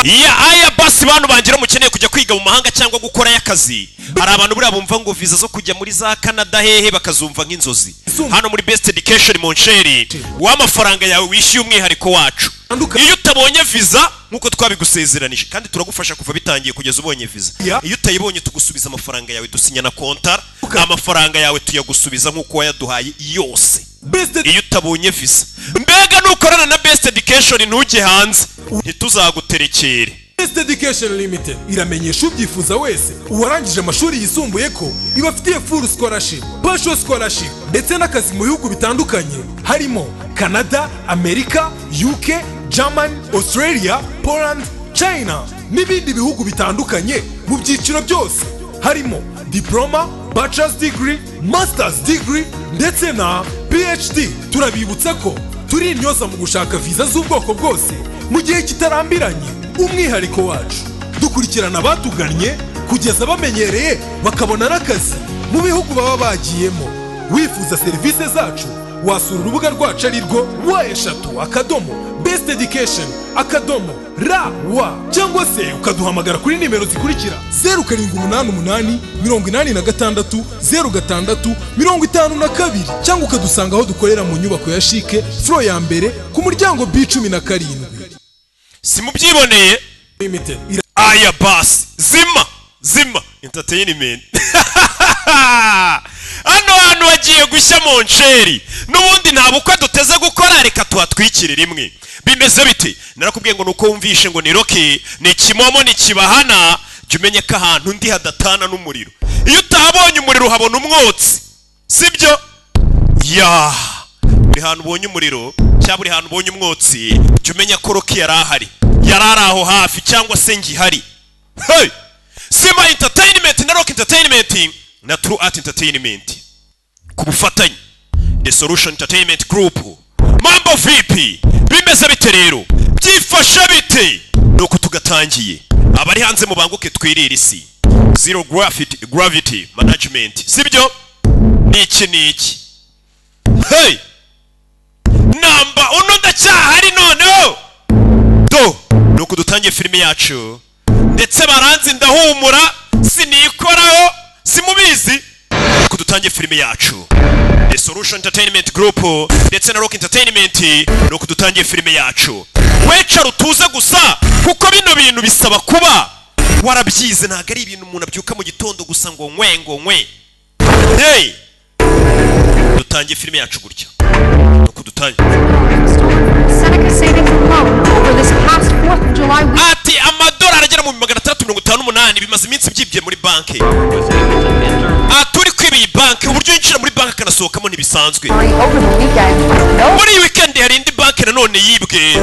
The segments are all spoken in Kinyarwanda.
ya aya basi bantu bangira mukeneye kujya kwiga mu mahanga cyangwa gukora y'akazi. Hari abantu buri bumva ngo visa zo kujya muri za Canada hehe bakazumva nk'inzozi. Hano muri Best Education Moncheri w'amafaranga yawe wishyuye umwihariko wacu. Iyo utabonye visa nkuko twabigusezeranije kandi turagufasha kuva bitangiye kugeza ubonye visa. Iyo utayibonye tugusubiza amafaranga yawe dusinya na kontra, amafaranga yawe tuyagusubiza nkuko wayaduhaye yose. Iyo utabonye visa mbega nukorana na Best Education ntujye hanze ntituzaguterekere. Best Education Limited iramenyesha ubyifuza wese uwarangije amashuri yisumbuye ko ibafitiye full scholarship, partial scholarship ndetse n'akazi mu bihugu bitandukanye harimo Canada, Amerika, UK, Germany, Australia, Poland, China n'ibindi bihugu bitandukanye mu byiciro byose harimo diploma, bachelor's degree, master's degree ndetse na PhD. Turabibutsa ko turi intyoza mu gushaka visa z'ubwoko bwose mu gihe kitarambiranye. Umwihariko wacu dukurikirana abatugannye kugeza bamenyereye bakabona n'akazi mu bihugu baba bagiyemo. Wifuza serivisi zacu wasura urubuga rwacu ari rwo @besteducation.raw cyangwa se ukaduhamagara kuri nimero zikurikira 0788 86 06 52 cyangwa ukadusanga aho dukorera mu nyubako ya Chic floor ya mbere ku muryango B17. Simubyiboneye limited aya basi zima entertainment. Ano hantu wagiye gushya Moncheri n'ubundi nta bukwe duteze gukora, reka tuhatwikire rimwe. Bimeze bite? Narakubwiye ngo nuko wumvishe ngo ni Rocky ni Kimomo ni Kibahana, jumenye ko ahantu ndi hadatana n'umuriro. Iyo utabonye umuriro habona umwotsi, sibyo? Ya buri hantu ubonye umuriro cyangwa buri hantu ubonye umwotsi jumenya ko Rocky yarahari aho hafi cyangwa se ngihari. Hey! Sima Entertainment na Rock Entertainment na True Art Entertainment ku bufatanye The Solution Entertainment Group. Mambo vipi? Bimeze bite rero? Byifashe bite? Nuko tugatangiye. Abari hanze mu banguke twirira isi. Zero gravity management. Sibyo? Niki? Hey! Namba uno ndacyahari noneho. Nuko dutangiye filime yacu ndetse baranzi ndahumura sinikoraho simubizi. Nuko dutangiye filime yacu The Solution Entertainment Group ndetse na Rock Entertainment. Nuko dutangiye filime yacu weca rutuze gusa kuko bino bintu bisaba kuba warabyize, ntago ari ibintu umuntu abyuka mu gitondo gusa ngo nkwe. Hey! Dutangiye filime yacu gutya. Nuko dutangiye ati amadolari agera mu 358 bimaze iminsi byibye muri banki. Turi kwibiye banki uburyo yinjira muri banki akanasohokamo ntibisanzwe. Muri weekend hari indi banki nanone yibwe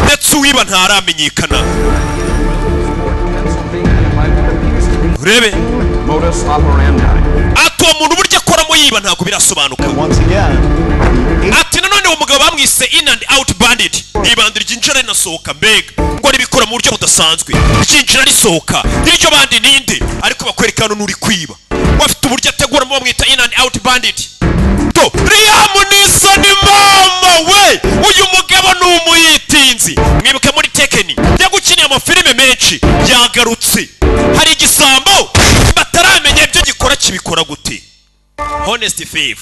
ndetse uwiba ntaramenyekana. Urebe uwo muntu burya akoramo yiba ntabwo birasobanuka. Ati nanone uwo mugabo bamwise in and out bandit, ibandi ryinjira rinasohoka mbega ngo ribikora mu buryo budasanzwe, ryinjira risohoka iryo bandi ninde ariko bakwereka hano nuri kwiba wafite uburyo ateguramo bamwita in and out bandit. To Liam Neeson mama we uyu mugabo ni umuyitinzi. Mwibuke muri Tekken yagukiniye amafilime menshi yagarutse. Hari igisambo bataramenya ibyo gikora kibikora gute. Honest faith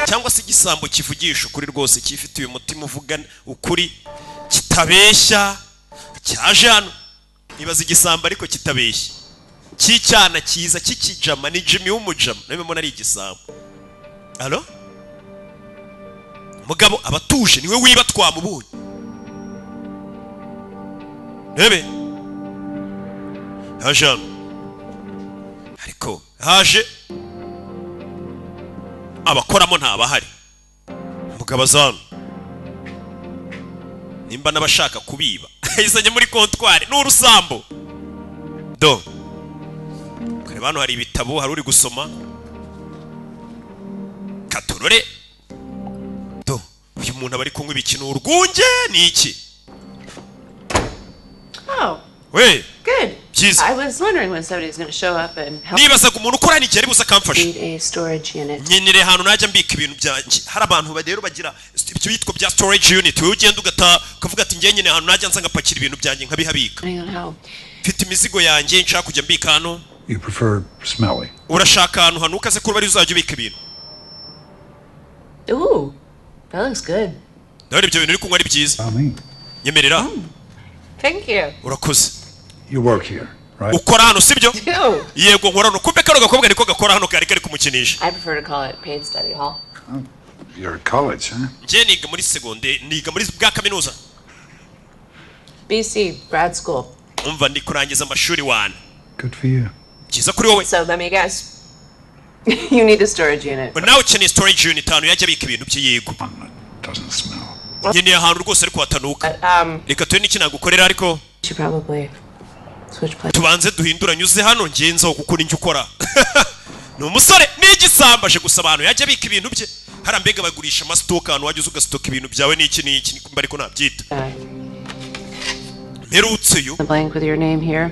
cyangwa se igisambo kivugisha ukuri rwose kifitiye umutima uvuga ukuri kitabeshya cyaje hano. Nibaza igisambo ariko kitabeshya cy'icyana cyiza kikijama ni Jimmy w'umujama nawe mbona ari igisambo. Allo mugabo abatuje niwe wiba twamubonye. Nebe haje ariko haje abakoramo ntabahari. Mugabo azana nimba nabashaka kubiba izanye muri kontwari n'urusambo do kare bano hari ibitabo hari uri gusoma katorore do uyu muntu abari kunywa ibikino urwunge ni iki? We Good. Byiza. I was wondering when somebody was going to show up and help nibazaga umuntu ukora n'igihe ari buze akamfasha need a storage unit. nkenere ahantu najya mbika ibintu byanjye hari abantu rero bagira ibyo bitwa bya storage unit wowe ugenda ukavuga ati ngiye nyine ahantu najya nza ngapakira ibintu byanjye nkabihabika Depending on how. mfite imizigo yanjye nshaka kujya mbika hano You prefer smelly? urashaka ahantu hanuka se kuba ari uzajya ubika ibintu Ooh, that looks good. ndabona ibyo bintu uri kunywa ari byiza I mean, nyemerera Thank you. urakoze you work here, right? ukora hano sibyo Ew. yego nkora hano kumbe kano gakobwa niko gakora hano kari kumukinisha I prefer to call it paid study hall. You're at college, huh? njye niga muri segonde niga muri bwa kaminuza BC, grad school. umva ndi kurangiza amashuri wane Good for you. byiza kuri wowe So let me guess. You need a storage unit. nawe ukeneye storage unit ahantu yajya abika ibintu bye yego One that doesn't smell. nkeneye ahantu rwose ariko hatanuka reka tube n'iki nagukorera ariko Should probably switch places. tubanze duhinduranye uze hano ngenzaho kuko ninjye ukora ni umusore n'igisambo aje gusa abantu yajya abika ibintu bye hari mbega bagurisha amasitoka ahantu wajya uza ugasitoka ibintu byawe n'iki n'iki ariko nabyita mperutseyo The blank with your name here.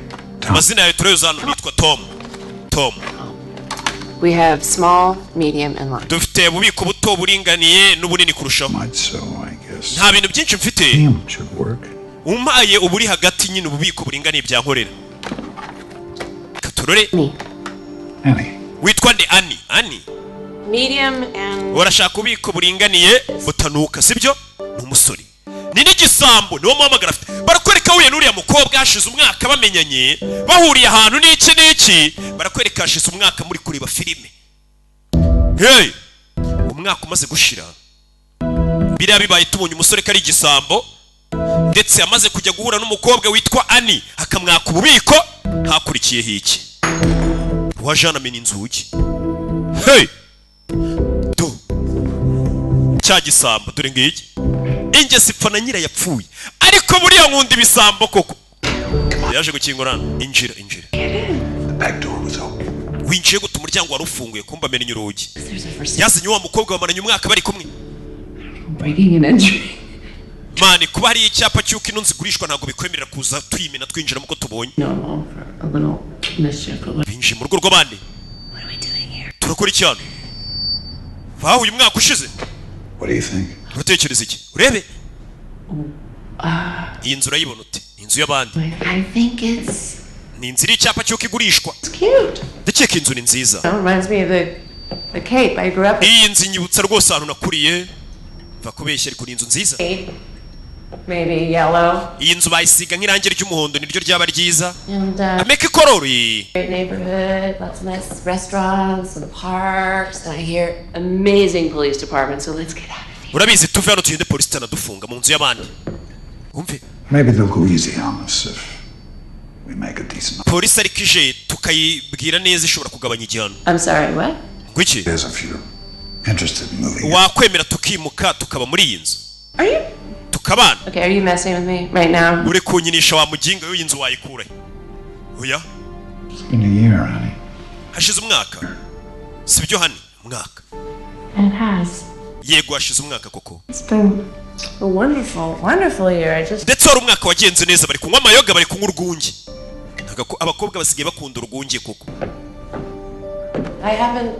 amazina yawe turayoza hano nitwa Tom We have small, medium, and large. dufite ububiko buto buringaniye n'ubunini kurushaho Might so, I guess. nta bintu byinshi mfite Medium should work. umpaye uburi hagati nyine ububiko buringaniye byankorera katurore Me. Annie, witwa nde ani Medium and urashaka ububiko buringaniye butanuka sibyo ni umusore ni n'igisambo niwo muhamagara afite barakwereka huye n'uriya mukobwa hashize umwaka bamenyanye bahuriye ahantu n'iki barakwereka hashize umwaka muri kureba filime hey umwaka umaze gushira biriya bibaye tubonye umusore ko ari igisambo ndetse amaze kujya guhura n'umukobwa witwa Ani akamwaka ububiko hakurikiyeho iki wajana amena inzugi hey do cya gisambo dore ngiki ingesi ipfa na nyira yapfuye ariko buriya nkunda ibisambo koko yaje gukingurana injira the back door was open. winjiye gute umuryango wari ufunguye kumba amenye urugi there's a first yazanye wa mukobwa bamaranye umwaka bari kumwe breaking and entering. mani kuba hari icyapa cy'uko ino nzigurishwa ntabwo bikwemerera kuza tuyimena twinjiramo ko tubonye Normal for a little mischief, but what binjiye mu rugo rw'abandi are we doing here? turakora icyano bahuye umwaka ushize What do you think? uratekereza iki urebe iyi nzu urayibona ute ni inzu y'abandi I think it's ni inzu iri icyapa cy'uko igurishwa cute. ndakeka inzu ni nziza That reminds me of the cape I grew up in. iyi nzu inyibutsa rwose ahantu nakuriye va kubeshya ariko ni inzu nziza Maybe yellow. iyi nzu bayisiga nk'irangi ry'umuhondo niryo ryaba ryiza And ameka ikorori great neighborhood, lots of nice restaurants and parks. And I hear amazing police department, so let's get out of here. urabizi tuve hano tugende polisi itanadufunga mu nzu y'abandi wumve Maybe they'll go easy on us if we make a decent. polisi ariko ije tukayibwira neza ishobora kugabanya igihano I'm sorry, what? ngwiki There's a few interested in moving. in. wakwemera tukimuka tukaba muri iyi nzu Are you? tukabana Okay, are you messing with me right now? uri kunyinisha wa muginga yo iyi nzu wayikura oya It's been a year, Annie. hashize umwaka sibyo hani umwaka It has. yego hashize umwaka koko It's been a wonderful, wonderful year. I just ndetse wari umwaka wagenze neza bari kunywa amayoga bari kunywa urwunge abakobwa basigaye bakunda urwunge koko I haven't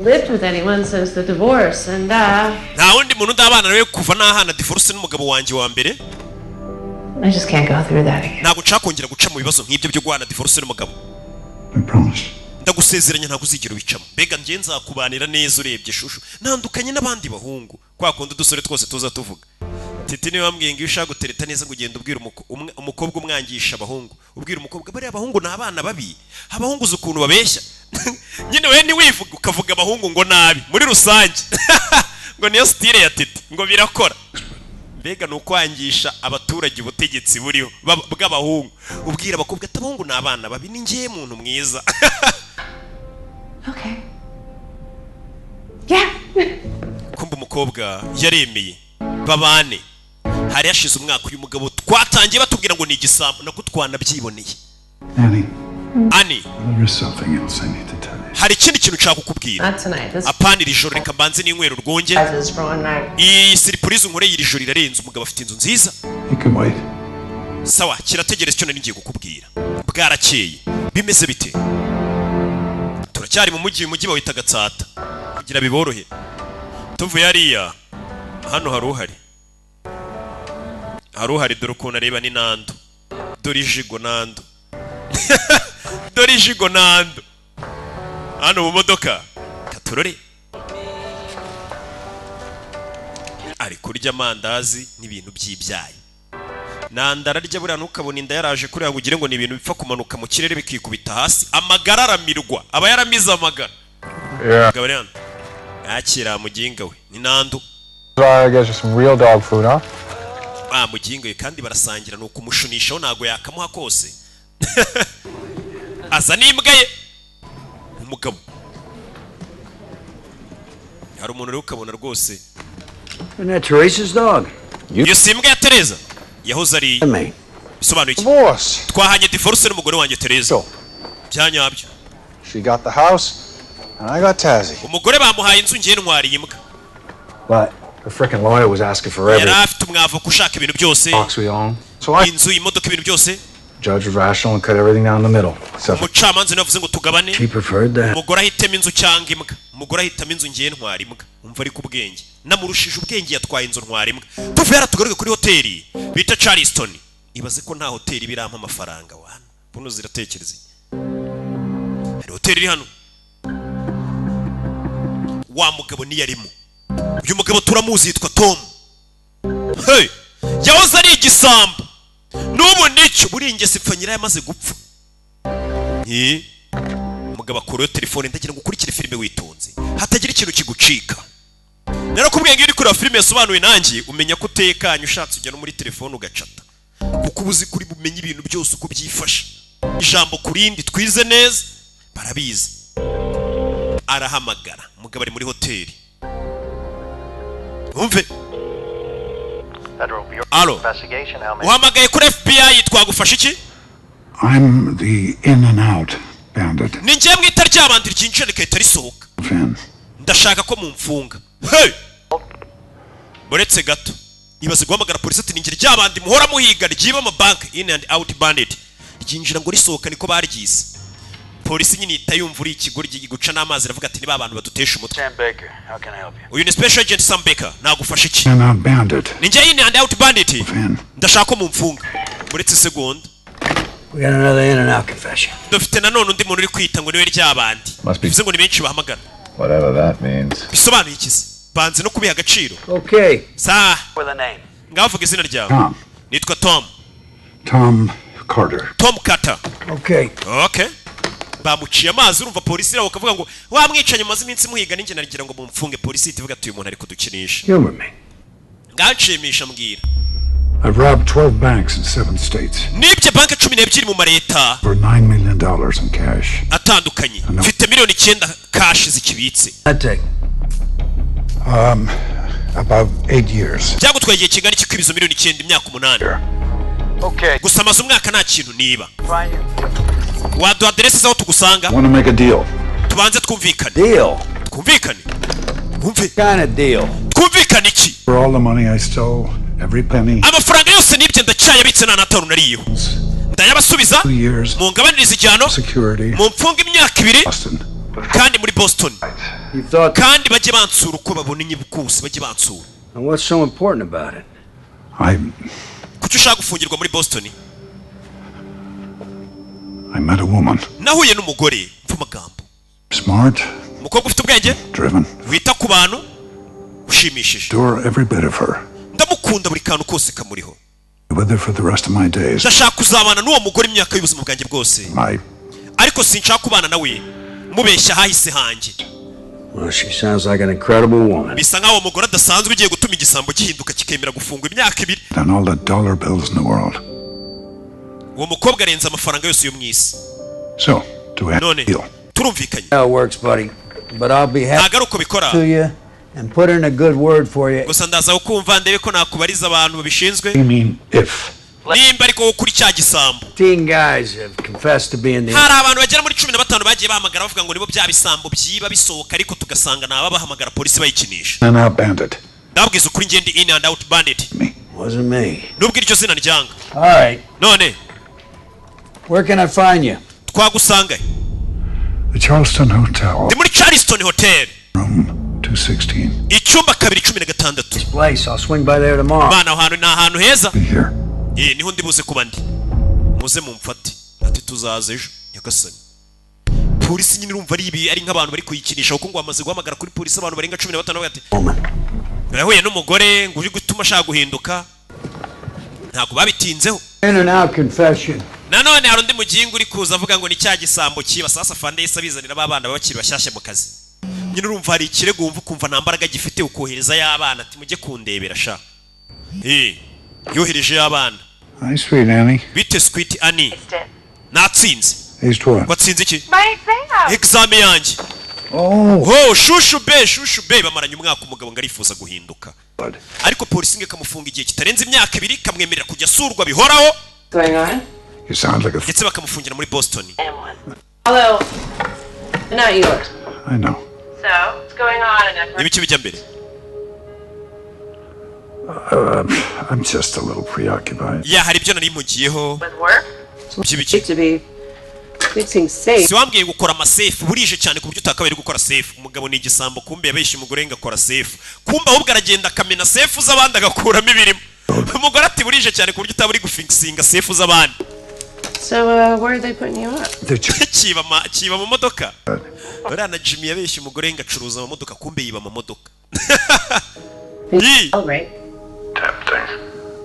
lived with anyone since the divorce, and nta wundi muntu ndabana nawe kuva nahana divorce n'umugabo wanjye wa mbere I just can't go through that again. ntabwo nshaka kongera guca mu bibazo nk'ibyo byo guhana divorce n'umugabo I promise. ndagusezeranya ntabwo uzigera ubicamo mbega njye nzakubanira neza urebye shushu ntandukanye n'abandi bahungu kwa kundi udusore twose tuza tuvuga titi niwe wambwiye ngo iyo ushaka gutereta neza ngo ugenda ubwira umukobwa umwangisha abahungu ubwira umukobwa bariya abahungu ni abana babi abahungu uzi ukuntu babeshya nyine we ntiwivuga ukavuga abahungu ngo nabi muri rusange ngo niyo style ya titi ngo birakora mbega ni ukwangisha abaturage ubutegetsi buriho bw'abahungu ubwira abakobwa ati abahungu ni abana babi ni njye muntu mwiza Okay. Yeah. kumva umukobwa yaremeye babane hari hashize umwaka uyu mugabo twatangiye batubwira ngo ni igisambo nako twanabyiboneye Annie, ani there is something else I need to tell you. hari ikindi kintu nshaka kukubwira Not tonight. This apana iri joro reka mbanze n'inywero urwunge is for one night. iyi siripurize unkoreye iri joro irarenze umugabo afite inzu nziza You can wait. sawa kirategereza icyo nari ngiye kukubwira. Bwarakeye bimeze bite? Turacyari mu mujyi bawita Gatsata kugira biborohe. Tuvuye hariya hano haruhari dore ukuntu areba ni Nando, dore ijigo Nando dore ijigo Nando hano mu modoka katurore ari kurya amandazi n'ibintu by'ibyayi. Nando ararya buriya ntukabona inda yaraje kureba ngo ugire ngo ni ibintu bipfa kumanuka mu kirere bikikubita hasi, amagara aramirwa, aba yaramize amagara. Gabriel akira muginga we ni Nando. I guess some real dog food, huh? Muginga we kandi barasangira nuko umushunishaho nago yakamuha kose. Asa n'imbwa ye umugabo. Hari umuntu rero ukabona rwose. And that Teresa's dog. Iyo si imbwa ya Teresa yahoze ari bisobanuye iki? Boss. Twahanye divorce n'umugore wanjye Teresa. Byanyabyo. She got the house and I got Tazzy. Umugore bamuhaye inzu ngiye ntwari imbwa. But the frickin' lawyer was asking for everything. Yari afite umwavoka ushaka ibintu byose. Box we own. So I Inzu, imodoka, ibintu byose. Judge was rational and cut everything down the middle. Umucamanza navuze ngo tugabane. She preferred that. Umugore ahitamo inzu cyangwa imbwa. Umugore ahitamo inzu ngiye ntwari imbwa. Umva ari ku bwenge. Namurushije ubwenge yatwaye inzu ntwari imbwa. Tuvuye yaratugaruke kuri hoteli bita Charleston. Ibaze ko nta hoteli birampa amafaranga wana. Buno ziratekereza. Hari hoteli iri hano. Wa mugabo ni yarimo. Uyu mugabo turamuzi yitwa Tom. Hey! Yahoze ari igisambo. Nubu nicyo buringe sipfanyira yamaze gupfa. Umugabo akora telefone ndagira ngo ukurikire filime witonze. Hatagira ikintu kigucika. Narakubwiye ngo iri kuri filime yasobanuye nanjye umenya ko utekanye ushatse ujya no muri telefone ugacata. Kuko ubuzi kuri bumenye ibintu byose uko byifasha. Ijambo kurindi twize neza barabizi. Arahamagara umugabo ari muri hoteli. Umve. Alo. Uhamagaye kuri FBI twagufasha iki? I'm the in and out bandit. Ninjye mwita ryabandi ryinjira rikahita risohoka. Ndashaka ko mumfunga. Hey! Boretse gato. Ibaze guhamagara polisi ati ninjye ryabandi muhora muhiga ryiba amabank in and out bandit. Ryinjira ngo risohoka niko baryise. Polisi nyine itayumva uri ikigo ryiguca n'amazi ravuga ati niba abantu badutesha umutwe. Sam Baker, how can I help you? Uyu ni special agent Sam Baker, nagufasha iki? In and out bandit. Ninjye in and out bandit. Ndashaka ko mumfunga. Boretse segonda. We got another in and out confession. Dufite nanone undi muntu uri kwita ngo niwe ryabandi. Bivuze ngo ni benshi bahamagara. Whatever that means. Bisobanuye iki? Banze no kubiha agaciro. Okay. Sa. With a name. Ngavuga izina ryawe. Tom. Nitwa Tom. Tom Carter. Tom Carter. Okay. Okay. Bamuciye amazi urumva polisi rawo kavuga ngo wamwicanye maze iminsi muhiga ninjye narigira ngo mumfunge polisi itivuga ati uyu muntu ari kudukinisha. Humor me. Nganshimisha mbwira. I've robbed 12 banks in 7 states. Nibye banki 12 mu mareta. For $9 million in cash. Atandukanye. Mfite miliyoni 9 cash zikibitse. I take. About 8 years. Byagutwaye igihe kingana iki kwibizo miliyoni 9 imyaka 8. Okay. Gusa maze umwaka nta kintu niba. Wadu address zaho tugusanga. Want to make a deal? Tubanze twumvikane. Deal. Twumvikane. Wumve. Kind of deal. Twumvikane iki? For all the money I stole, every penny. Amafaranga yose nibye ndacyayabitse na nataru nariyo. Ndayabasubiza. 2 years. Mu ngabaniriza ijyano. Security. Mu mfunga imyaka 2. Boston. Kandi muri Boston. You thought. Kandi baje bansura uko babona inyibukuse baje bansura. And what's so important about it? Kuki ushaka gufungirwa muri Boston? I met a woman. Nahuye n'umugore mfa magambo. Smart. Umukobwa ufite ubwenge. Driven. Wita ku bantu ushimishije. Adore every bit of her. Ndamukunda buri kantu kose kamuriho. With her for the rest of my days. Ndashaka kuzabana n'uwo mugore imyaka y'ubuzima bwanjye bwose. Ariko sinshaka kubana nawe mubeshya hahise hanjye. Well, she sounds like an incredible woman. Bisa nkaho umugore adasanzwe ugiye gutuma igisambo gihinduka kikemera gufungwa imyaka 2. And all the dollar bills in the world. Uwo mukobwa arenze amafaranga yose yo mwisi. So, do we have a deal? Turumvikanye. How it works, buddy. But I'll be happy to you and put in a good word for you. Gusa ndaza ukumva ndebe ko nakubariza abantu babishinzwe. You mean if? Nimba ariko kuri cya gisambo. 10 guys have confessed to being the. Hari abantu bagera muri 15 bagiye bahamagara bavuga ngo nibo bya bisambo byiba bisohoka ariko tugasanga naba bahamagara polisi bayikinisha. And now bandit. ndabwiza ukuri ngende in and out bandit. Wasn't me. Nubwo iryo zina ryanga. All right. None. Where can I find you? Twagusanga. The Charleston Hotel. Ndi muri Charleston Hotel. Room 216. Icyumba 216. Place. I'll swing by there tomorrow. Bana ahantu na ahantu heza. Here. Niho ndibuze kuba ndi. Muze mumfate. Ati tuzaza ejo nyagasani. Polisi nyine urumva ari nk'abantu bari kuyikinisha kuko ngo amaze guhamagara kuri polisi abantu barenga 15 bagati. Nahuye n'umugore ngo uri gutuma ashaka guhinduka. Ntago babitinzeho. In and out confession. Nanone hari undi mugingo uri kuza avuga ngo ni cya gisambo kiba sasa fande yisabizanira abana babakiri bashyashya mu kazi. Nyine urumva hari ikirego wumva kumva nta mbaraga gifite ukohereza y'abana ati mujye kundebera sha. Yohereje y'abana. Hi, sweet Annie. Bite sweet Annie. Natsinze. He's what? Watsinze iki? My exam. Exam yanjye. Oh, shushu be bamaranye umwaka umugabo ngarifuza guhinduka. Ariko polisi nge kamufunga igihe kitarenze imyaka 2 kamwemerera kujya surwa bihoraho. Going on? you sound like a Ndetse bakamufungira muri Boston. Although, not yours. I know. So, what's going on in Ibiki bijya mbere. I'm just a little preoccupied. Ya hari ibyo nari mugiyeho. with work? Byibiki. To be fixing safe. Si wambwiye gukora ama safe burije cyane ku buryo utakabari gukora safe. Umugabo ni igisambo kumbe yabeshe umugore ngakora safe. Kumba ahubwo aragenda akamena safe z'abandi agakuramo ibirimo. Umugore ati burije cyane ku buryo utaburi gufixinga safe z'abandi. So, where are they putting you up? Kiba mu modoka. Urana Jimmy yabeshe umugore ngacuruza mu modoka kumbe yiba mu modoka. Oh, right.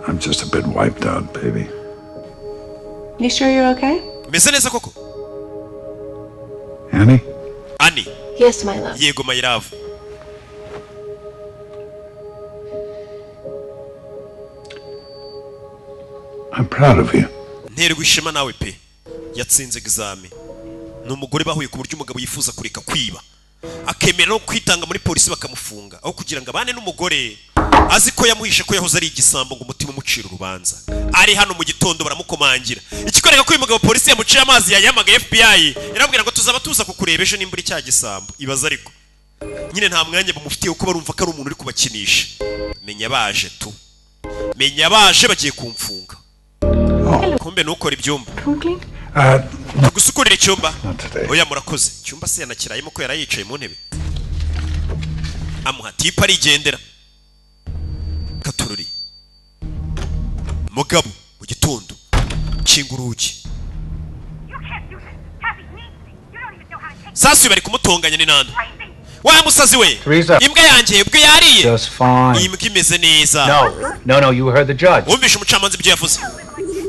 I'm just a bit wiped out, baby. You sure you're okay? Meze neza koko? Annie? Annie. Yes, my love. Yego my love. I'm proud of you. Nterwa ishema nawe pe. Yatsinze examen. Numugore bahuye ku buryo umugabo yifuza kureka kwiba. Akemera no kwitanga muri polisi bakamufunga aho kugira ngo abane n'umugore azi ko yamuhishe ko yahoze ari igisambo ngo umutima umucira urubanza. Ari hano mu gitondo baramukomangira. Ikikoreka ko uyu mugabo polisi yamuciye amazi yayamaga FBI. Yarabwira ngo tuzaba tuza kukureba ejo nimburi cya gisambo. Ibaza ariko. Nyine nta mwanya bamufitiye uko barumva ko ari umuntu uri kubakinisha. Menya baje tu. Menya baje bagiye kumfunga. Kumbe nukora ibyumba. Gusukurira icyumba. Oya murakoze. Icyumba se yanakirayemo ko yarayicaye mu ntebe. Amuha tipa arigendera. Katururi. Mugabo mu gitondo. Kinga urugi. Sasi bari kumutonganya ni nande. Wa musazi we. Imbwa yanjye ubwo yariye. Just fine. Imbwa imeze neza. No, you heard the judge. Wumvishe umucamanza ibyo yavuze.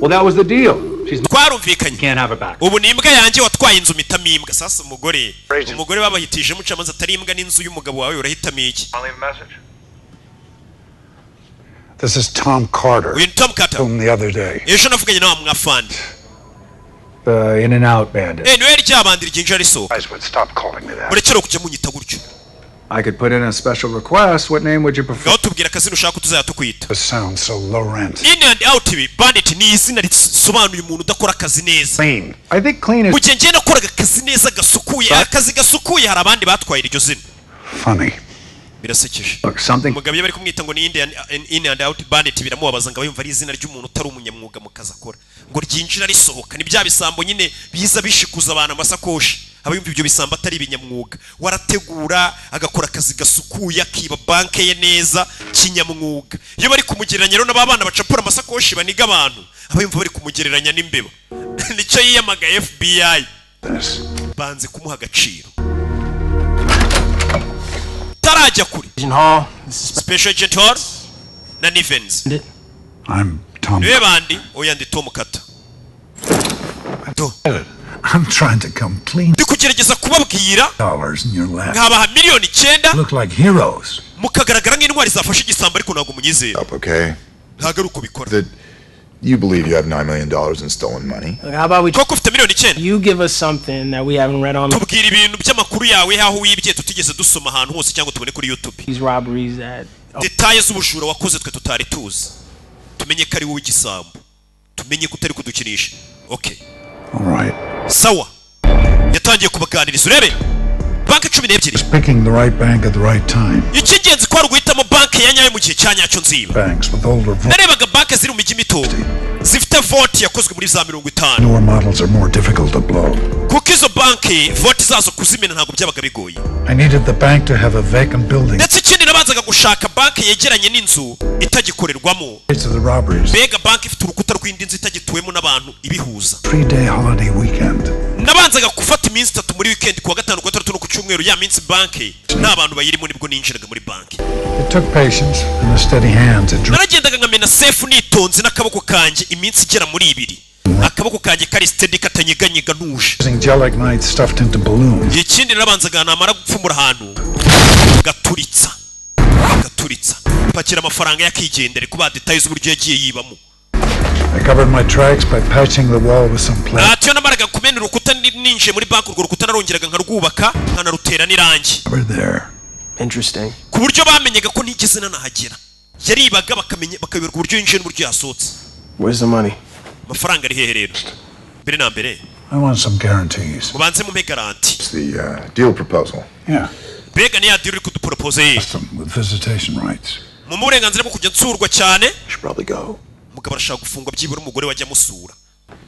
Well, that was the deal. She's Twarumvikanye. can't have her back. Ubu ni imbwa yanjye watwaye inzu mitamo imbwa. Sasa umugore babahitije umucamanza atari imbwa n'inzu y'umugabo wawe urahitamo iki? This is Tom Carter. Uyu ni Tom Carter. Whom the other day. Ejo navuganye nawe mwafandi. The in and out bandit. Niwe ryabandira ryinjira risohoka. Guys would stop calling me that. Murekere kujya munyita gutyo. I could put in a special request. What name would you prefer? Gaho tubwira akazina ushaka tuzaya tukwita. This sounds so low rent. In and out bandit ni izina risobanuye umuntu udakora akazi neza. Clean. I think clean is. Mu gihe njye nakoraga akazi neza gasukuye, akazi gasukuye hari abandi batwaye iryo zina. Funny. Birasekeje. Look, something. Umugabo bari kumwita ngo ni in and out bandit biramubabaza ngo yumva ari izina ry'umuntu utari umunyamwuga mu kazi akora. Ngo ryinjira risohoka ni bya bisambo nyine biza bishikuza abantu amasakoshi. Abayumva ibyo bisambo atari ibinyamwuga. Warategura agakora akazi gasukuye akiba banke ye neza kinyamwuga. Iyo bari kumugereranya rero n'abana bacapura amasakoshi baniga abantu. Abayumva bari kumugereranya n'imbeba. Nicyo yiyamaga FBI. Banze kumuha agaciro. Tarajya kuri. Special Agent Hall na Nivens. I'm Tom. Niwe bandi oya ndi Tom Carter. I'm trying to come clean. Ndi kugerageza kubabwira Dollars in your lap. nkabaha miliyoni 9. Look like heroes. Mukagaragara nk'intwari zafashe igisambo ariko ntabwo munyizera. Okay. Ntabwo ari uko bikora. That you believe you have $9 million in stolen money. How about we Koko ufite miliyoni 9. you give us something that we haven't read on Tubwira ibintu by'amakuru yawe aho wibye tutigeze dusoma ahantu hose cyangwa tubone kuri YouTube. these robberies that Details z'ubujura wakoze twe tutari tuzi. Tumenye ko ari wowe igisambo. Tumenye ko utari kudukinisha. Okay. All right. Sawa. Yatangiye kubaganiriza urebe. Banki 12. Picking the right bank at the right time. Icy'ingenzi ko ari guhitamo banki banki ya nyayo mu gihe cya nyacyo nziba narebaga banki ziri mu mijyi mito zifite vote yakozwe muri za 50 kuko izo banki vote zazo kuzimena ntabwo byabaga bigoye ndetse ikindi nabanzaga gushaka banki yegeranye n'inzu itagikorerwamo mbega banki ifite urukuta rw'indi nzu itagituwemo n'abantu ibihuza nabanzaga gufata iminsi 3 muri weekend kuwa gatanu kuwa gatandatu no ku cyumweru ya minsi banki nta bantu bayirimo nibwo ninjiraga muri banki naragendaga nkamena safe nitonze n'akaboko kanjye iminsi igera muri 2 akaboko kanjye kari steady katanyeganyega ntuje ikindi nabanzaga namara gupfumura ahantu gaturitsa pakira amafaranga yakigendere kuba details uburyo yagiye yibamo I covered my tracks by patching the wall with some plaster. Atiyo namaraga kumena urukuta ninje muri banki urwo rukuta narongeraga nkarwubaka nkanarutera n'irangi. Interesting. Ku buryo bamenyaga ko nigeze nanahagera. Yaribaga bakayoberwa uburyo yinjiye n'uburyo yasohotse. Where's the money? Amafaranga ari hehe rero? Mbere na mbere. I want some guarantees. Mubanze mu garanti. It's the deal proposal. Yeah. Bega ni ya deal uri kudupropose. With visitation rights. Mu burenganzira bwo kujya nsurwa cyane. Should probably go. Mugabo arashaka gufungwa byibura umugore wajya musura.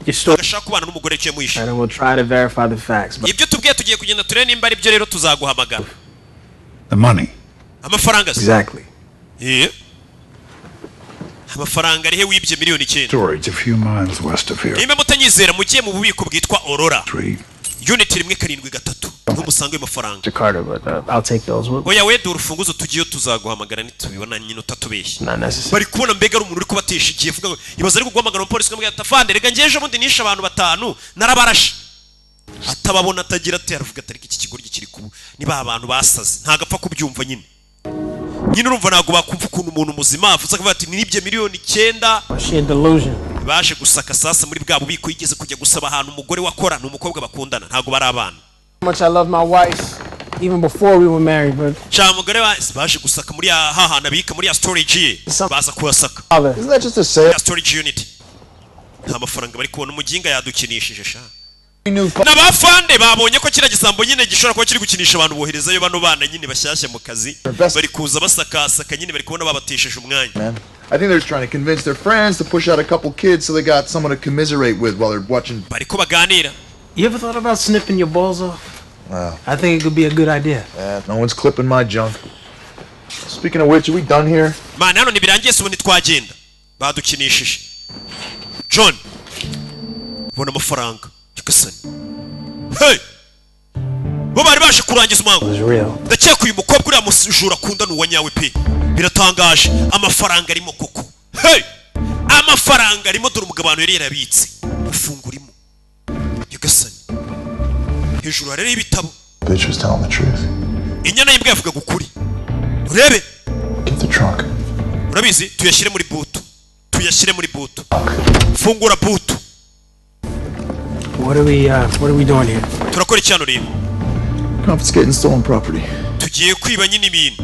Agashaka kubana n'umugore cyo muyisha. And we'll try to verify the facts. Ibyo tubwiye tugiye kugenda turebe nimba ari byo rero tuzaguhamagara. The money. Amafaranga. Exactly. Yeah. Amafaranga arihe wibye miliyoni 9. Storage a few miles west of here. Nimba mutanyizera mugiye mu bubiko bwitwa Aurora. Unit 173 nk'umusango w'amafaranga. Carter, but I'll take those. Oya wedo urufunguzo tugiye tuzaguhamagara nitubibona nyine utatubeshye. Not necessary. Bari kubona mbega ari umuntu uri kubatesha igiye vuga ibaza ari guhamagara umupolisi kamwe atafande rega ngeje bundi nisha abantu 5 narabarashe. Atababona atagira ati aravuga atari iki kigo gikiri kubu niba abantu basaze ntago apfa kubyumva nyine. Nyine urumva nago bakumva ukuntu umuntu muzima avuze akavuga ati nibye miliyoni 9. She delusion. Baje gusaka sasa muri bwa bubiko yigeze kujya gusaba ahantu umugore wakora n'umukobwa bakundana ntago bari abana. Much I love my wife even before we were married, but cha mugore baje gusaka muri haha nabika muri storage ye baza kuwasaka. Isn't that just a sale? Storage unit. Nta mafaranga bari kubona umuginga yadukinishije sha. Nabafande babonye ko kira gisambo nyine gishora ko kiri gukinisha abantu boherezayo bano bana nyine bashyashya mu kazi bari kuza basaka nyine bari kubona babatesheje umwanya. I think they're trying to convince their friends to push out a couple kids so they got someone to commiserate with while they're watching. Bari ko baganira. You ever thought about snipping your balls off? Wow. I think it could be a good idea. No one's clipping my junk. Speaking of which, are we done here? Man, hano nibirangiye so twagenda. Badukinishije. John. Bona amafaranga. Tikasani. Hey. Bo bari bashe kurangiza umango. Ndakeka uyu mukobwa uri amusujura kunda n'uwanyawe pe. Biratangaje. Amafaranga arimo koko. Hey. Amafaranga arimo dore umugabano yari yarabitse. Ufungurimo. Tikasani. Hejuru hari ibitabo. Bitch was telling the truth. Inyana yimbwa yavuga gukuri. Urebe. Get the trunk. Urabizi tuyashyire muri butu. Fungura butu. What are we doing here? Turakora icyano rero. Confiscating stolen property. Tugiye kwiba nyine ibintu.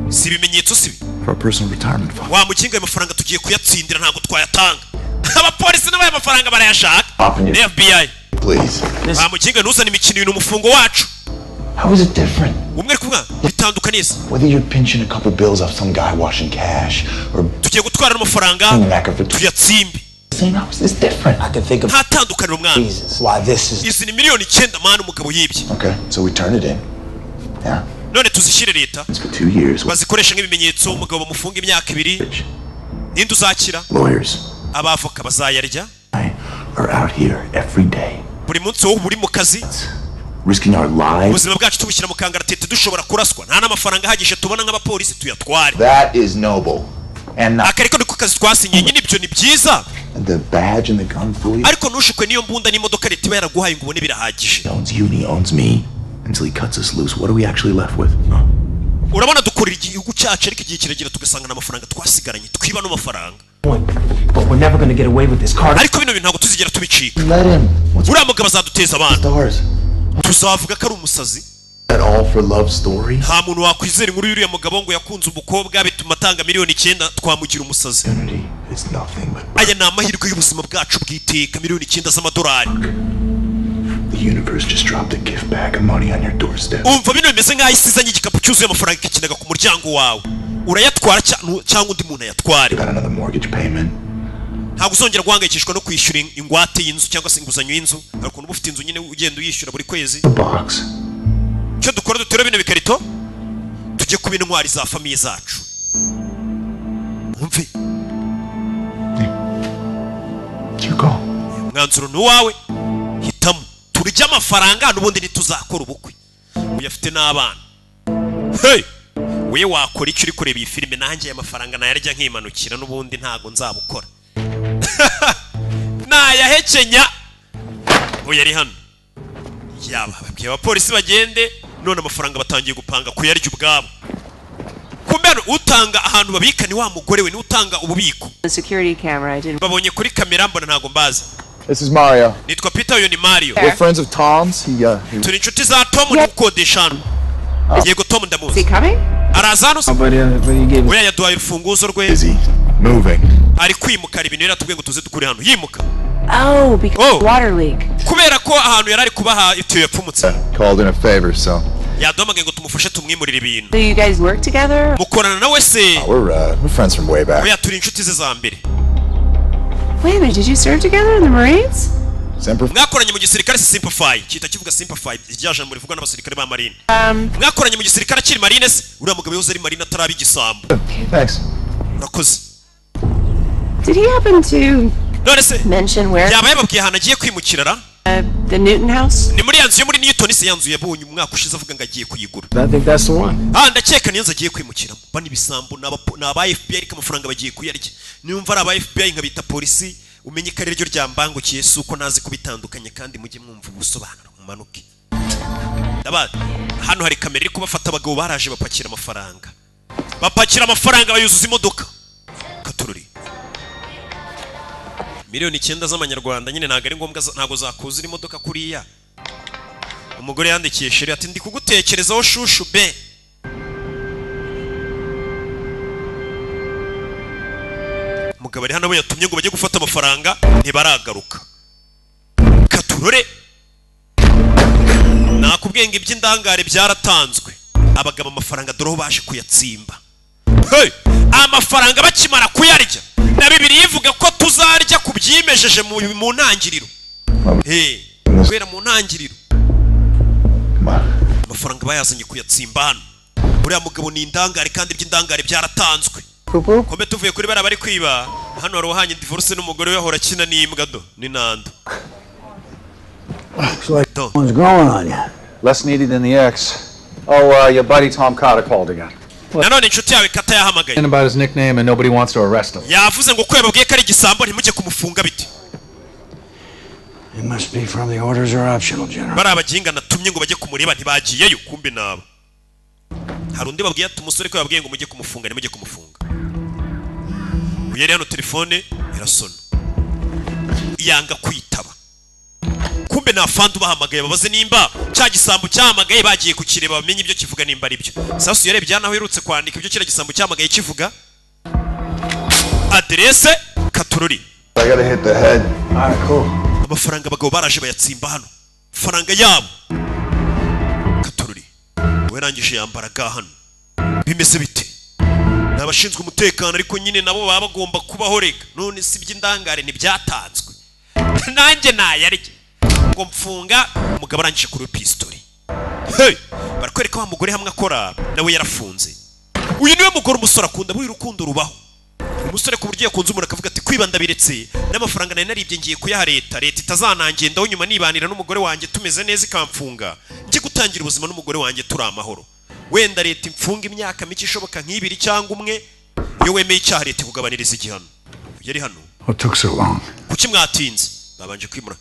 Si bimenyetso sibi. For a personal retirement fund. Wa mukinga amafaranga tugiye kuyatsindira ntago twayatanga. Abapolisi n'abaye amafaranga barayashaka. The FBI. Please. Wa mukinga nuzana imikino y'ino mufungo wacu. How is it different? Umwe kumwa bitandukanye. Whether you're pinching a couple bills off some guy washing cash or tugiye gutwara n'amafaranga tuyatsimbe. Saying how is this different? I can think of hatandukanye umwana. Why this is. Izi ni miliyoni 9 manu umugabo yibye. Okay, so we turn it in. Yeah. None tuzishire leta. It's for 2 years. Bazikoresha nk'ibimenyetso umugabo bamufunga imyaka 2. Ninde uzakira? Lawyers. Abavoka bazayarya. Are out here every day. Buri munsi wo buri mu kazi. Risking our lives. Ubuzima bwacu tubushyira mu kangaratete dushobora kuraswa nta n'amafaranga ahagije tubona nk'abapolisi tuyatware. That is noble. And akariko niko kazi twasinye nyine ibyo ni byiza. The badge and the gun fully. Ariko nushukwe niyo mbunda n'imodoka leta yaraguhaye ngo ubone birahagije. He owns you and he owns me until he cuts us loose. What are we actually left with? Urabona dukorera igihugu cyacu ariko igihe kiragira tugasanga n'amafaranga twasigaranye twiba no mafaranga. But we're never going to get away with this card. Ariko bino bintu ntago tuzigera tubicika. Let him. Uriya mugabo azaduteza abantu. Tuzavuga ko ari umusazi. That all for love story. Nta muntu wakwizera inkuru y'uriya mugabo ngo yakunze umukobwa bituma atanga miliyoni 9 twamugira umusazi. It's nothing but aya ni amahirwe y'ubuzima bwacu bwiteka miliyoni 9 z'amadolari. The universe just dropped a gift bag of money on your doorstep. Umva bino bimeze nk'aho isizanye igikapu cyuzuye amafaranga ikinaga ku muryango wawe. urayatwara cyangwa undi muntu ayatware. Got another mortgage payment. Ntabwo uzongera guhangayikishwa no kwishyura ingwate y'inzu cyangwa se inguzanyo y'inzu, ariko uba ufite inzu nyine ugenda uyishyura buri kwezi. Cyo dukora dutera bino bikarito tujye kuba intwari za famiye zacu. Umve mwanzuro ni uwawe, hitamo. Turya amafaranga n'ubundi ntituzakora ubukwe uyafite n'abana. Hey, we wakora icyo uri kureba iyi filime, nanjye aya mafaranga nayarya nkimanukira n'ubundi ntago nzabukora. Nayahekenya uyu ari hano yaba babwiye abapolisi bagende, none amafaranga batangiye gupanga kuyarya ubwabo. Kumbera utanga ahantu babika ni wa mugore we, ni utanga ububiko. Babonye kuri kamera mbona ntago mbazi. This is Mario. Nitwa Peter, uyu ni Mario. We're friends of Tom's. Turi inshuti za Tom n'ukodesha hano. Yego Tom ndamuzi. Araza hano se? Oya yaduhaye urufunguzo rwe. Moving. Ari kwimuka ibintu rero tubwe ngo tuze dukure hano. Yimuka. Oh, because water leak. Kubera ko ahantu yarari kubaha itiyo yapfumutse. Called in a favor, so. Yadomage ngo tumufashe tumwimurira ibintu. Do you guys work together? Mukorana nawe se? We're friends from way back. Oya turi inshuti ze za mbere. Wait a minute, did you serve together in the Marines? Mwakoranye mu gisirikare Simplify, kita kivuga Simplify, ryaje muri vuga n'abasirikare ba Marine. Mwakoranye mu gisirikare kiri Marine se? Uriya mugabo yoze ari Marine atarabi gisambo. Thanks. Urakoze. Did he happen to mention where? Yaba yababwiye hana agiye kwimukira ra? The Newton House? Ni muri yanzu yo muri Newton se yanzu yabonye umwaka ushize avuga ngo agiye kuyigura. I think that's the one. Ndakeka niyo agiye kwimukira. Bani bisambo n'aba FBI ariko amafaranga bagiye kuyarya. Niumva ari aba FBI nkabita polisi, umenye ko ari ryo ryambangukiye suko nazi kubitandukanye kandi mujye mwumva ubusobanuro mumanuke. Ndaba hano hari kamera iri kubafata abagabo baraje bapakira amafaranga. Bapakira amafaranga bayuzuza imodoka. Katururi. Miliyoni 9 z'amanyarwanda nyine ntago ari ngombwa, ntago zakuzira imodoka kuriya. Umugore yandikiye sheri ati ndi kugutekerezaho shushu be. Mugabo ari hano abo yatumye ngo bajye gufata amafaranga ntibaragaruka. Katurore nakubwiye ngo iby'indangare byaratanzwe, abagabo amafaranga dore baje kuyatsimba. Hey, amafaranga bakimara kuyarya na Bibiliya ivuga ko tuzarya kubyimejeje mu ntangiriro. Hey, kubera mu ntangiriro amafaranga bayazanye kuyatsimba hano. Uriya mugabo ni indangare kandi iby'indangare byaratanzwe. Kombe tuvuye kuri bara bari kwiba hano wari wahanye divorce n'umugore we ahora akina n'imbwa do ni nando. What's going on you? Less needy than the ex. Oh, your buddy Tom Carter called again. Nanone inshuti yawe Kata yahamagaye. And about his nickname and nobody wants to arrest him. Yavuze ngo kweba bwiye kari gisambo ntimujye kumufunga biti. It must be from the orders are optional, General. Bara abaginga natumye ngo bajye kumureba ntibagiyeyo kumbe nabo. Hari undi babwiye ati umusore ko yabwiye ngo mujye kumufunga nimujye kumufunga. Uyeri hano telefone irasona. Yanga kwitaba. Kumbe na fandu bahamagaye babaze nimba cya gisambo cyahamagaye bagiye kukireba bamenye ibyo kivuga nimba ari byo. Sasa yarebye hano herutse kwandika ibyo kira gisambo cyahamagaye kivuga. Adresse Katururi. I gotta hit the head. Alright, cool. Amafaranga abagabo baraje bayatsimba hano. Faranga yabo. Katururi. Werangije yambaraga hano. Bimeze bite? Nabashinzwe umutekano ariko nyine nabo baba bagomba kubaho reka. None si by'indangare ntibyatanzwe. Nanjye nayarye. Ngo mfunga umugabo arangije kuri pistoli. Hey, barakwereka wa mugore hamwe akora nawe yarafunze. Uyu niwe mugore umusore akunda buri rukundo rubaho. Umusore ku buryo yakunze umuntu akavuga ati kwibanda biretse n'amafaranga nari naribye ngiye kuyaha leta itazanangiye ndaho nyuma nibanira n'umugore wanjye tumeze neza ikamfunga ngiye gutangira ubuzima n'umugore wanjye turi amahoro. Wenda leta imfunga imyaka mike ishoboka nk'ibiri cyangwa umwe iyo wemeye icyaha leta kugabaniriza igihano. Yari hano. What took so long? Kuki mwatinze? Babanje kwimura.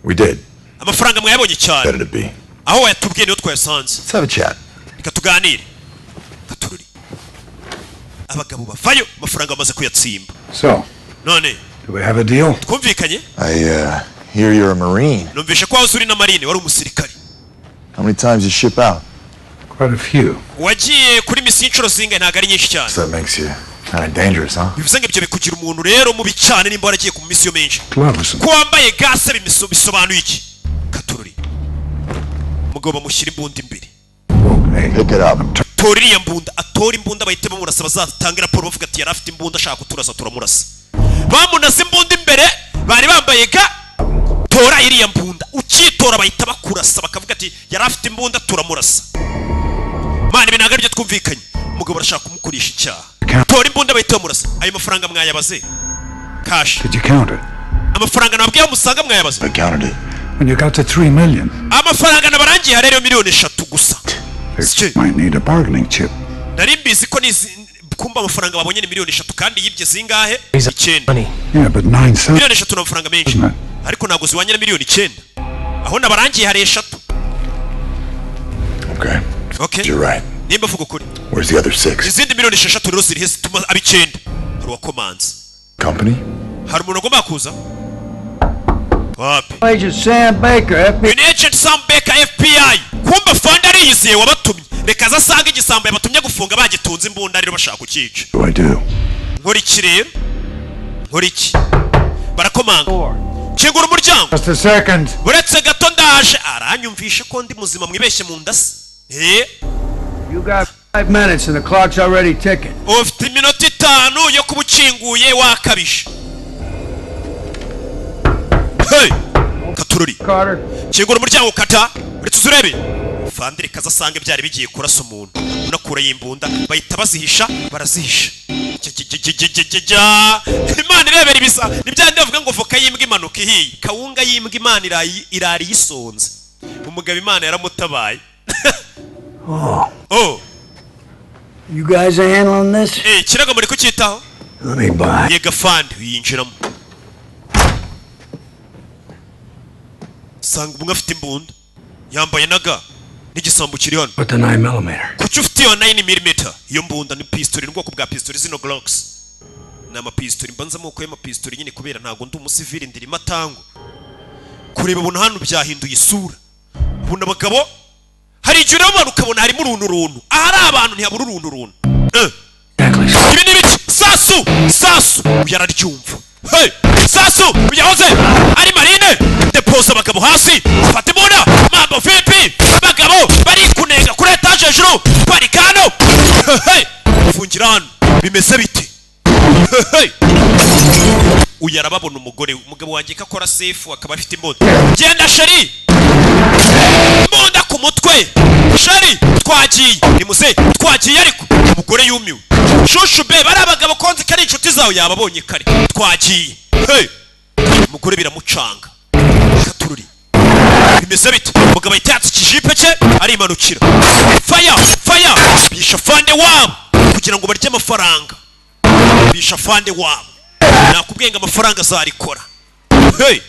We did. Amafaranga mwayabonye cyane. Better to be. Aho wayatubwiye niyo twayasanze. Let's have a chat. Reka tuganire. Katururi. Abagabo bavayo amafaranga amaze kuyatsimba. So, none do we have a deal? Twumvikanye? I hear you're a Marine. Numvishe ko uzuri na Marine wari umusirikare. How many times you ship out? Quite a few. Wagiye kuri misi inshuro zinga ntago ari nyinshi cyane. So that makes you kind of dangerous, huh? Bivuze ngo ibyo bikugira umuntu rero mubi cyane nimba waragiye ku misi yo menshi. Gloves. Ko wambaye gase bisobanuye iki? Katururi. Mugabo mushyira imbundi imbere. Pick it up. tora iriya mbunda, atora imbunda bahite bamurasa, bazatanga raporo bavuga ati yari afite imbunda ashaka kuturasa, turamurasa. Bamunase imbunda imbere, bari bambaye ga, tora iriya mbunda, ukitora bahita bakurasa bakavuga ati yari afite imbunda, turamurasa. Mani ibintu ntabwo aribyo twumvikanye, umugabo arashaka kumukoresha icyaha. Tora imbunda bahita bamurasa. Ayo mafaranga mwayabaze? Cash. Did you count it? Amafaranga nabwiye musanga mwayabaze? I counted it. When you got to 3 million. Amafaranga nabarangiye rero miliyoni 3 gusa. They might need a bargaining chip. Nari mbizi ko kumba amafaranga babonye ni miliyoni 3 kandi yibye zingahe? 9. Yeah, but 9 miliyoni 3 n'amafaranga menshi. Ariko ntabwo ziwanye na miliyoni 9. Aho nabarangiye hari 3. Okay. You're right. Nimba vuga ukuri. Where's the other 6? Izindi miliyoni 6 rero ziri hese tuma abi 9. Hari wakomanze. Company? Hari umuntu agomba kuza? Wapi? Agent Sam Baker, FBI. Agent Sam Baker, FBI. Kumba fanda ari yiziye wabatumye. Reka zasanga igisambo yabatumye gufunga bagitunze imbunda rero bashaka kukica. What do I do? Nkora iki rero? Nkora iki? Barakomanga. Kingura umuryango. Just a second. Uretse gato ndaje. Aranyumvisha ko ndi muzima mwibeshye mu ndasi. You got 5 minutes and the clock's already ticking. Ufite iminota 5 yo kubukinguye wakabisha. Hey! Katururi. Carter. Kingura umuryango kata. Uretse uzurebe. Fandire kazasange byari bigiye kurasa umuntu. Unakura yimbunda bahita bazihisha, barazihisha. Imana irebera ibisa. Nibyandi bavuga ngo voka yimbwa imanuka ihiye. Kawunga yimbwa Imana irari yisonze. Umugabo Imana yaramutabaye. Oh. You guys are handling this? Kiraga muri kucyitaho? Let me buy. Yega fund yinjiramo. Sanga umwe afite imbunda. Yambaye naga. N'igisambu kiri hano. But the 9mm. Kuki ufite iyo 9mm? Iyo mbunda ni pistol, n'ubwoko bwa pistol zino Glocks. Nama pistol mbanza moko y'ama pistol nyine kubera ntago ndi umusivili ndiri matango. Kureba ubona hano byahinduye isura. Ubona abagabo hari igihe abantu ukabona harimo uruntu. Ahari abantu ntiyabura uruntu. Ibi ni biki? Sasu uyararyumva. Hey! Sasu uyahoze ari marine. Deposa abagabo hasi. Fate muna. Mambo vipi? Abagabo bari kunenga kuri etage hejuru. Parikano. Hey! Fungira hano. Bimeze bite? Hey! Uyarababona umugabo wanjye kakora safe akaba afite imbunda. Genda sheri. Imbunda ku mutwe. Sheri twagiye. Nimuze twagiye ariko umugore yumiwe. Shushu be bari abagabo konzi kari inshuti zawe yababonye kare. Twagiye. Hey! Umugore biramucanga. Katururi. Bimeze bite? Umugabo yitatse kijipe cye ari imanukira. Fire! Bisha fande wabo kugira ngo barye amafaranga. Bisha fande wabo. Nakubwenga amafaranga azarikora. Hey!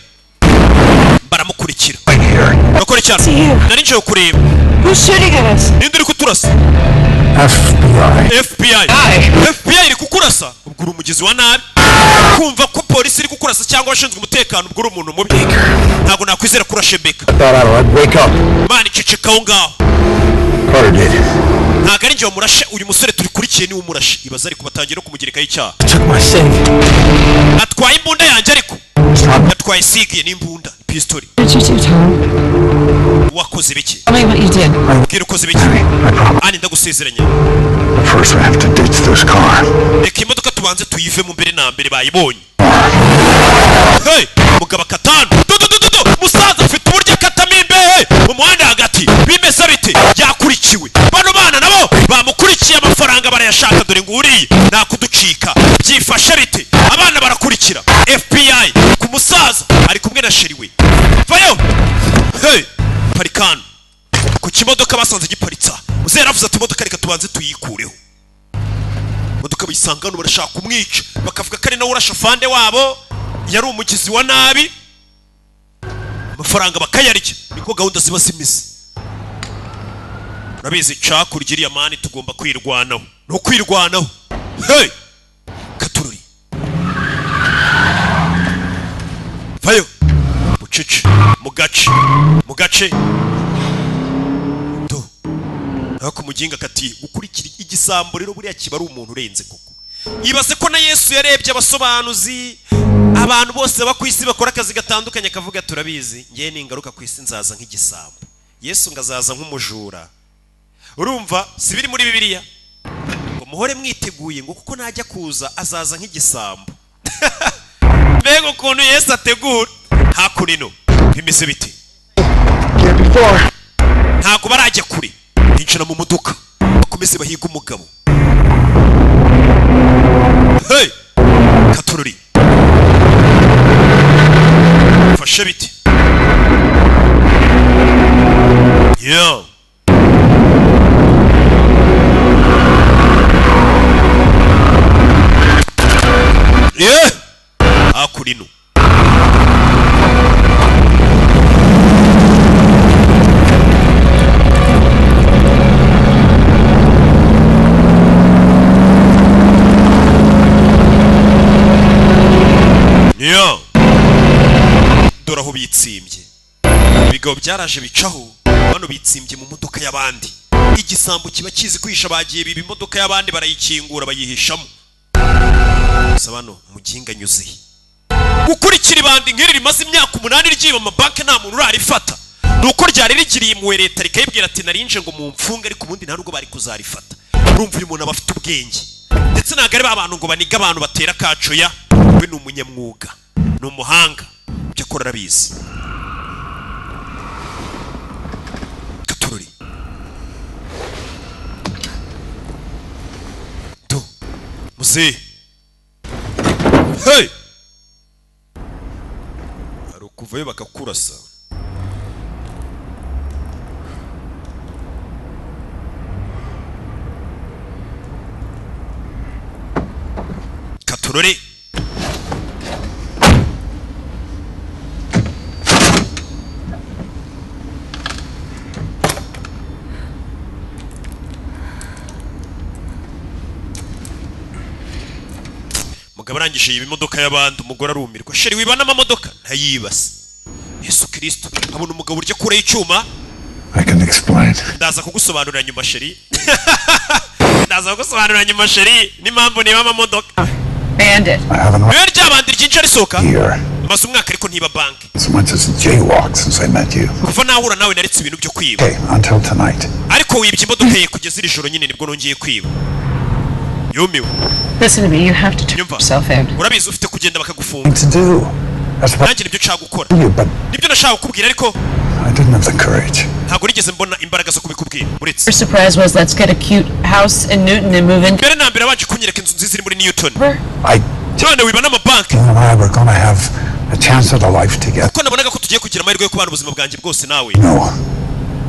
Baramukurikira. Bakurikira. Nari nje kureba. Who's shooting at us? Ninde uri kuturasa? FBI. FBI iri kukurasa. Ubwo uri umugizi wa nabi. Kumva ko polisi iri kukurasa cyangwa abashinzwe umutekano ubwo uri umuntu mubi. Ntago nakwizera kurashe Beka. Mani ceceka aho ngaho. Ntago ari njye wamurashe uyu musore turikurikiye niwe umurashe. Ibaza ariko batangiye no kumugerekaho icyaha. Atwaye imbunda yanjye ariko. Atwaye sigiye n'imbunda. Pistol. Wakoze biki? Bwira ukoze biki? Ani ndagusezeranya. First we have to ditch this car. Reka imodoka tubanze tuyive mu mbere na mbere bayibonye. Hey! Mugabo katanu. Musaza afite uburyo katamimbe. Mu muhanda hagati. Bimeze bite? Yakurikiwe. Bano bana nabo bamukurikiye amafaranga barayashaka dore nguriye. Nakuducika. Byifashe bite? Abana barakurikira. FBI ku musaza ari kumwe na sheriwe. Vayo! Hey! Parikano. Ku kimodoka basanze giparitsa. Uzera avuze ati imodoka reka tubanze tuyikureho. Imodoka bisangano barashaka kumwica. Bakavuga ko ari nawe urasha fande wabo. Yari umugizi wa nabi. Amafaranga bakayarya. Niko gahunda ziba zimize. Urabizi cakurigiriya mani tugomba kwirwanaho. No kwirwanaho. Hey! Katururi. Vayo. Mucici. Mugace. Do. Nako muginga kati gukurikira igisambo rero buriya kiba ari umuntu urenze koko. Ibaze ko na Yesu yarebye abasobanuzi abantu bose bakwisi bakora akazi gatandukanye akavuga turabizi ngiye ningaruka kwisi nzaza nk'igisambo. Yesu ngazaza nk'umujura. urumva sibiri muri Bibiliya ngo muhore mwiteguye ngo kuko najya kuza azaza nk'igisambo mbego ukuntu Yesu ategura hakurino bimeze bite ntago barajya kure binjira mu modoka bakomeze bahiga umugabo hey Katururi fashe bite yo yeah hakurino yo dore aho bitsimbye ibigabo byaraje bicaho bano bitsimbye mu modoka y'abandi igisambo kiba kizi kwisha bagiye biba imodoka y'abandi barayikingura bayihishamo sabano muginga nyuzi gukurikira ibandi nk'iri rimaze imyaka 8 ryiba amabanki nta muntu urarifata nuko ryari rigiriye imwe leta rikayibwira ati narinje ngo mumfunge ariko ubundi nta rugo bari kuzarifata urumva uyu muntu aba afite ubwenge ndetse nagari babantu ngo baniga abantu batera kacoya we ni umunyamwuga ni umuhanga byo akora arabizi Katururi do muze hey arukuvayo bakakurasa Katururi mugabo arangije iyi imodoka y'abandi umugore arumirwa sheri wibana amamodoka ntayibase Yesu Kristo abona umugabo urya kure y'icyuma I can explain. ndaza kugusobanurira nyuma sheri ndaza kugusobanurira nyuma sheri n'impamvu niba amamodoka Bandit. Where ryabandi ryinshi arisoka amaze umwaka ariko ntiba bank As much as jaywalk since I met you. kuva nahura nawe naretse ibintu byo kwiba Okay, until tonight. ariko wibye imodoka ye kugeza iri joro nyine nibwo nongeye kwiba yumiwe Listen to me, you have to turn yourself in. urabizi ufite kugenda bakagufunga To do. That's what nanjye nibyo nshaka gukora but nibyo nashaka kukubwira ariko I didn't have the courage. ntabwo nigeze mbona imbaraga zo kubikubwira uretse Your surprise was let's get a cute house in Newton and move in. mbere na mbere waje kunyereka inzu nziza iri muri Newton I cyane wiba n'amabanki you and I were gonna have a chance at a life together. kuko nabonaga ko tugiye kugira amahirwe yo kubana ubuzima bwanjye bwose nawe No.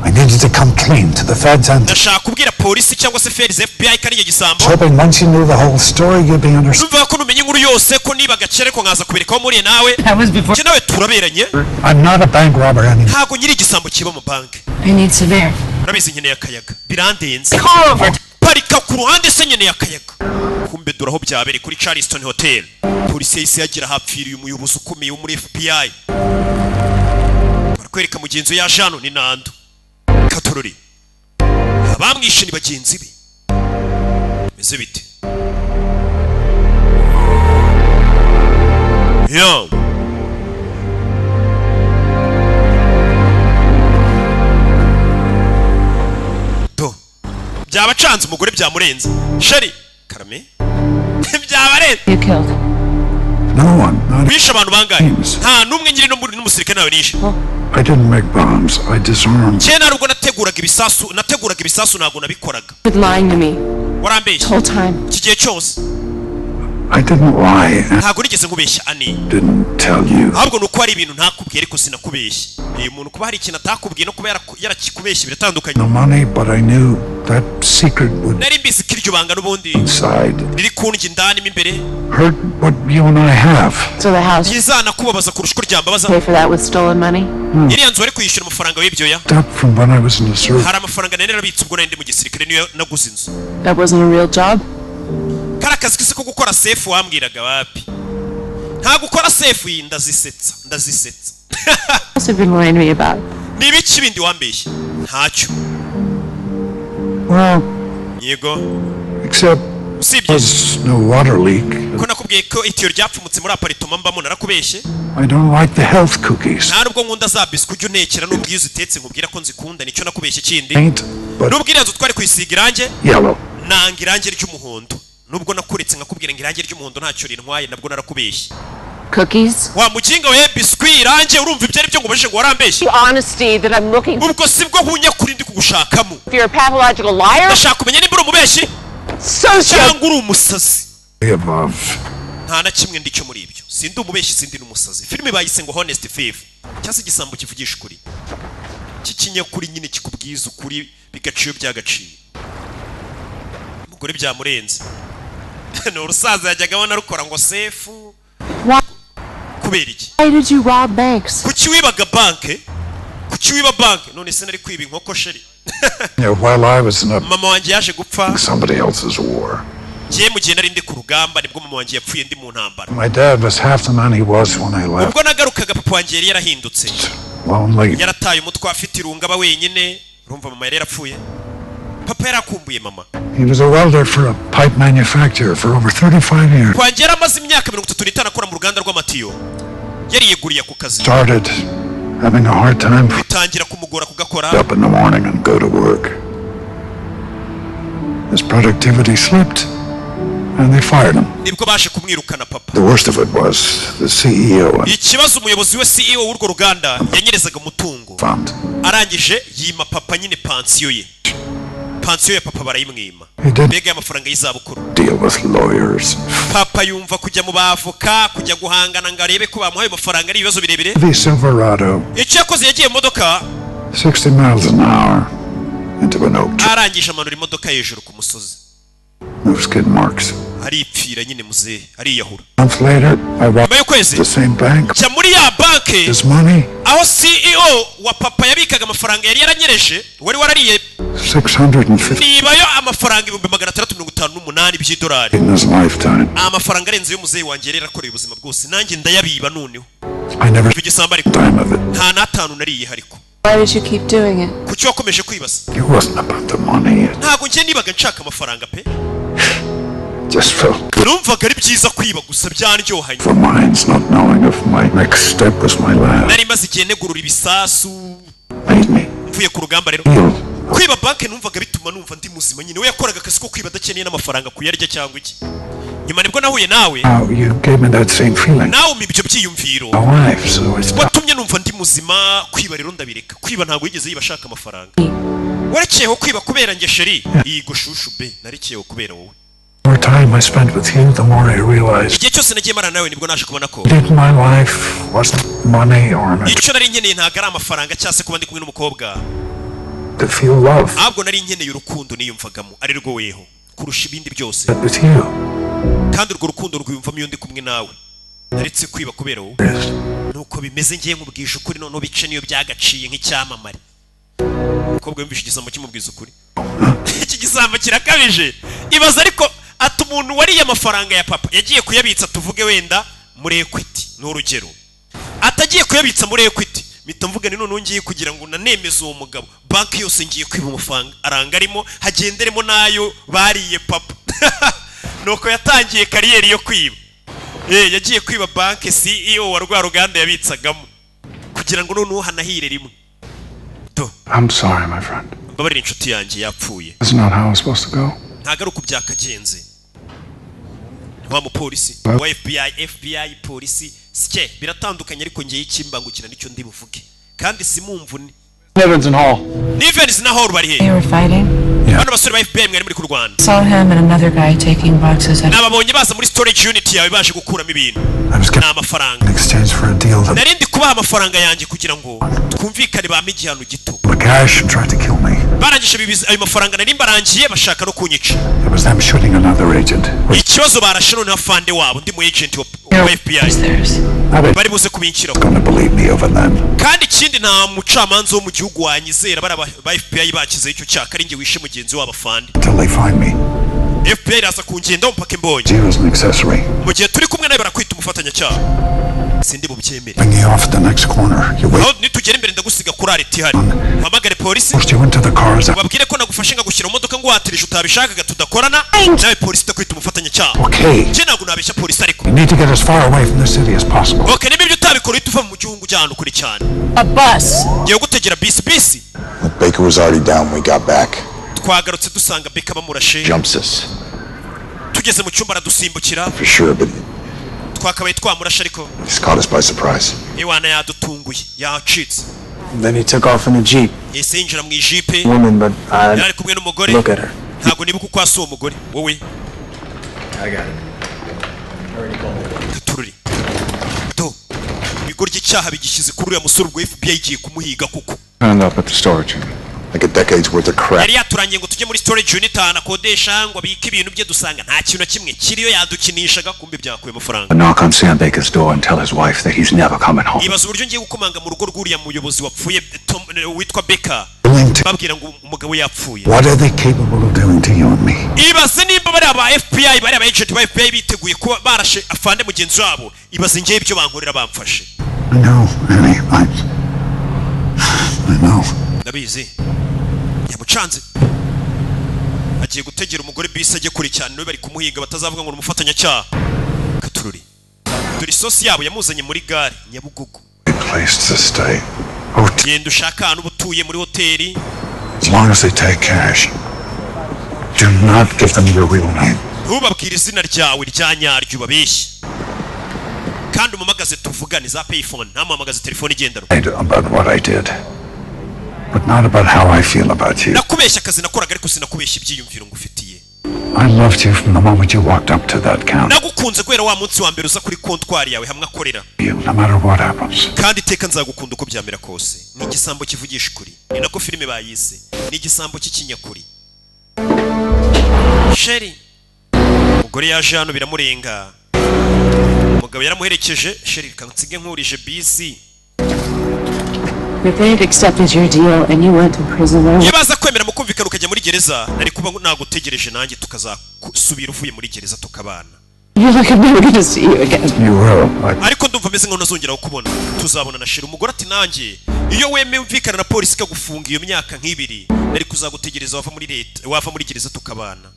I needed to come clean to the feds and ndashaka kubwira polisi cyangwa se feds FBI kariye gisambo hoping once you knew the whole story you'd be understood. numva ko numenye inkuru yose ko niba gacere ko nkaza kubereka aho muriye nawe njye nawe turaberanye I'm not a bank robber anymore. ntago nyiri igisambo kiba mu banki I need Severe. urabizi nkeneye akayaga birandenze Call over. parika ku ruhande se nkeneye akayaga kumbe dore aho byabereye kuri Charleston Hotel polisi yahise yagira hapfiriye umuyobozi ukomeye wo muri FBI barakwereka mugenzi ya Jano ni Nando Katururi abamwishe ni bagenzi be meze bite yo do byabacanze umugore byamurenze sheri karame byabarenze You killed. No one. Not bishe abantu bangahe nta numwe nyiri no muri n'umusirikare nawe nishe I didn't make bombs. I disarmed. cyena rubwo nateguraga ibisasu ntago nabikoraga Been lying to me warambeshye the whole time. iki gihe cyose I didn't lie and ntago nigeze nkubeshya ani didn't tell you. ahubwo nuko hari ibintu ntakubwiye ariko sinakubeshye umuntu kuba hari ikintu atakubwiye no kuba yarakikubeshye biratandukanye No money, but I knew that secret would nari mbizi ko iryo banga n'ubundi inside riri kundya indani mo imbere hurt what you and I have. So the house ntizana kubabaza kurusha uko ryambabaza pay for that with stolen money? iriya nzu wari kuyishyura amafaranga w'ibyoya Up from when I was in the service. hari amafaranga nari narabitse ubwo nari ndi mu gisirikare niyo naguze inzu That wasn't a real job? kari akazi kise ko gukora sefu wambwiraga wapi nta gukora sefu iyi ndazisetsa Must have been lying to me about. ni ibiki bindi wambeshye ntacyo Well, yego except usibye was no water leak. ko nakubwiye nakubwiye ko itiyo ryapfumutse muri aparitoma mbamo narakubeshye. I don't like the health cookies. Nta nubwo nkunda za biscuit ujya unekera n'ubwo iyo uzitetse nkubwira ko nzikunda nicyo nakubeshye kindi. Nubwo iriya nzu twari kuyisiga irange nanga irange ry'umuhondo. Nubwo nakuretse nkakubwira ngo irange ry'umuhondo ntacyo rintwaye nabwo narakubeshye. Cookies? Wa mukinga we biscuit irange urumva ibyo ari byo ngo ubajije ngo warambeshye. The honesty that I'm looking for. Ubwo sibwo hunya kuri ndi kugushakamo. If you're a pathological liar? Ndashaka kumenya nimba uri umubeshyi. Cyangwa uri umusazi. Nta na kimwe ndicyo muri ibyo. Sindi umubeshyi sindi n'umusazi. Filime bayise ngo Honest Thief. Cyase igisambo kivugisha ukuri. Kikinya kuri nyine kikubwiza ukuri bigaciyo byagaciye. Umugore byamurenze. No rusaza yajyaga abona rukora ngo sefu. Kubera iki? Why did you rob banks? Kuki wibaga banke? Kuki wiba banke? None se nari kwiba inkoko sheri. While I was in mama wanjye yaje gupfa. somebody else's war. Giye mu gihe nari ndi ku rugamba nibwo mama wanjye yapfuye ndi mu ntambara. My dad was half the man he was when I left. Ubwo nagarukaga papa wanjye yari yarahindutse. Lonely. Yarataye umutwe afite irunga aba wenyine. Urumva mama yari yarapfuye. Papa yarakumbuye mama. He was a welder for a pipe manufacturer for over 35 years. Kwanjye yaramaze imyaka 35 akora mu ruganda rw'amatiyo. Yari yeguriye ku kazi. Started having a hard time. Bitangira kumugora kugakora. Up in the morning and go to work. His productivity slipped and they fired him. Nibwo baje kumwirukana papa. The worst of it was the CEO. Ikibazo umuyobozi we CEO w'urwo ruganda yanyerezaga umutungo. Arangije yima papa nyine pansiyo ye. Pansiyo ya papa barayimwima. Mbega y'amafaranga y'izabukuru. Deal with lawyers. Papa yumva kujya mu bavoka kujya guhangana ngo arebe ko bamuhaye amafaranga ari ibibazo birebire. The Silverado. Icyo yakoze yagiye mu modoka 60 miles an hour into an oak tree. arangije amanura imodoka hejuru ku musozi. No skid marks. Aripfira nyine muzehe ariyahura. Months later, I robbed the same bank. Jya muri ya banke His money. aho CEO wa papa yabikaga amafaranga yari yaranyereje wari warariye 650 nibayo amafaranga 658 by'idolari in his lifetime. amafaranga arenze yo muzehe wanjye rero akoreye ubuzima bwose nanjye ndayabiba noneho. I never bigisamba ariko time of it. nta natanu nariye hariko. Why did you keep doing it? Kuki wakomeje kwibasa? It wasn't about the money. Ntago njye nibaga nshaka amafaranga pe. Just felt Numvaga ari byiza kwiba gusa byanryohanye. for minds not knowing if my next step was my last. Nari maze igihe negurura ibisasu. Mvuye ku rugamba rero. Kwiba banke numvaga bituma numva ndi muzima nyine we yakoraga akazi ko kwiba adakeneye n'amafaranga kuyarya cyangwa iki. Nyuma nibwo nahuye nawe. You gave me that same feeling. Nawe umibyo byiyumviro. My wife, so I stopped. Watumye numva ndi muzima kwiba rero ndabireka. Kwiba ntago yigeze yiba ashaka amafaranga. Warekeyeho kwiba kubera nge sheri. Yigo shushu be narekeyeho kubera wowe. The more time I spent with you, the more I realized Igihe cyose nagiye marana nawe nibwo naje kubona ko that my life wasn't money or an icyo nari nkeneye ntago ari amafaranga cyase kuba ndi kumwe n'umukobwa. to feel love. Ahubwo nari nkeneye urukundo niyumvagamo ari rwo weho kurusha ibindi byose. With you. Kandi urwo rukundo rwiyumvamo iyo ndi kumwe nawe. Naretse kwiba kubera wowe. Nuko bimeze ngiye nkubwije ukuri noneho bice niyo byagaciye nk'icyamamare. Umukobwa yumvise igisambo kimubwiza ukuri. Iki gisambo kirakabije. Ibaza ariko ati umuntu wariye amafaranga ya papa yagiye kuyabitsa tuvuge wenda muri Equity n'urugero. Atagiye kuyabitsa muri Equity mpita mvuga ni none ngiye kugira ngo nanemeze uwo mugabo banki yose ngiye kwiba amafaranga aranga arimo hagenderemo nayo bariye papa. Nuko yatangiye kariyeri yo kwiba. Yagiye kwiba banki CEO wa rwa ruganda yabitsagamo kugira ngo noneho hanahire rimwe. I'm sorry, my friend. Mbabarira inshuti yanjye yapfuye. That's not how I was supposed to go. Ntagaruka byakagenze. Wa mupolisi wa FBI polisi sike biratandukanye ariko ngiye ikimbangukira nicyo ndi buvuge kandi simumvune. Evans and Hall. Evans na Hall bari he? They were fighting. Bano basore ba FBI mwari muri ku Rwanda. Saw him and another guy taking boxes. Nababonye baza muri storage unit yawe baje gukuramo ibintu. N'amafaranga. In exchange for a deal that Narindi kubaha amafaranga yanjye kugira ngo twumvikane ba igihano gito. the cash and tried to kill me. Barangije bibiza ayo mafaranga nari mbarangiye bashaka no kunyica. It was them shooting another agent. Ikibazo barashano na fande wabo ndi mu agent wa FBI. Bari buze kubinkiraho. Gonna believe me over them. Kandi ikindi nta mucamanza wo mu gihugu wanyizera bara ba FBI bakize icyo cyaka ari nge wishe mugenzi wabo fande. Until they find me. FBI raza kungenda mpaka mbonye. She was an accessory. Mu gihe turi kumwe nawe barakwita umufatanya cyaha. sindi bubyemere. Bring you off at the next corner. You wait. Aho nitugera imbere ndagusiga kuri areti hari. Hamagare polisi. Pushed you into the cars. Babwire ko nagufashe ngagushyira mu modoka ngo watirije utabishakaga tudakorana. Nawe polisi takwita umufatanya cyaha. Okay. Je ntabwo nabeshya polisi ariko. You need to get as far away from the city as possible. Okay, niba ibyo utabikora uhita uva mu gihugu cy'ahantu kuri cyane. A bus. Ngiye gutegera bisi. Baker was already down when we got back. Twagarutse dusanga Baker bamurashe. Jumps us. Tugeze mu cyumba aradusimbukira. For sure, but twakabaye twamurashe ariko. He's caught us by surprise. Iwana yadutunguye, yacitse. Then he took off in a jeep. Yese yinjira mu ijipe. Woman, but yari kumwe n'umugore. Look at her. Ntabwo nibuka uko asa uwo mugore. Wowe. I got it. Already called. Tururi. Do. Bigorya icyaha bigishyize kuri uriya musore ubwo FBI igiye kumuhiga kuko. End up at the storage unit. Like a decade's worth of crap. Yari yaturangiye ngo tujye muri storage unit anakodesha ngo abike ibintu bye dusanga nta kintu na kimwe kiriyo yadukinishaga kumbe byakuye amafaranga. Knock on Sam Baker's door and tell his wife that he's never coming home. Ibaza uburyo ngiye gukomanga mu rugo rw'uriya muyobozi wapfuye witwa Baker. Babwira ngo umugabo yapfuye. What are they capable of doing to you and me? Ibaze nimba bari aba FBI bari aba agent ba FBI biteguye kuba barashe afande mugenzi wabo. Ibaze ngiye ibyo bankorera bamfashe. I know, Annie. I know. Ndabizi. Yamucanze. Agiye gutegera umugore bisi ajye kuri cyane no bari kumuhiga batazavuga ngo umufatanya cyaha. Katururi. Dore sosi yabo yamuzanye muri gare Nyabugogo. Place to stay. Genda ushaka ahantu ubutuye muri hoteli. As long as they take cash. Do not give them your real name. Ntubabwire izina ryawe rya nyaryo babeshye. Kandi umamagaze tuvugane za payphone ntamuhamagaze telefone igendanwa. About what I did. But not about how I feel about you. Nakubeshya akazi nakoraga ariko sinakubeshya ibyiyumviro ngufitiye. I loved you from the moment you walked up to that counter. Nagukunze guhera wa munsi wa mbere uza kuri kontwari yawe hamwe akorera. No matter what happens. Kandi iteka nzagukunda uko byamera kose. Ni igisambo kivugisha ukuri. Ni nako filime bayise. Ni igisambo cy'ikinyakuri. Sheri. Umugore yaje hano biramurenga. Umugabo yaramuherekeje. Sheri kansige nkurije bisi. Your dad accepted your deal and you went to prison. Yibaza kwemera mukumvikana ukajya muri gereza nari kuba nagutegereje nanjye tukazasubira uvuye muri gereza tukabana. You're like I'm never gonna see you again. You will. Ariko ndumva meze nkaho nazongera kukubona. Tuzabona na Shira umugore ati nanjye iyo wememvikana na polisi kagufunga iyo myaka nk'ibiri nari kuzagutegereza wava muri gereza tukabana.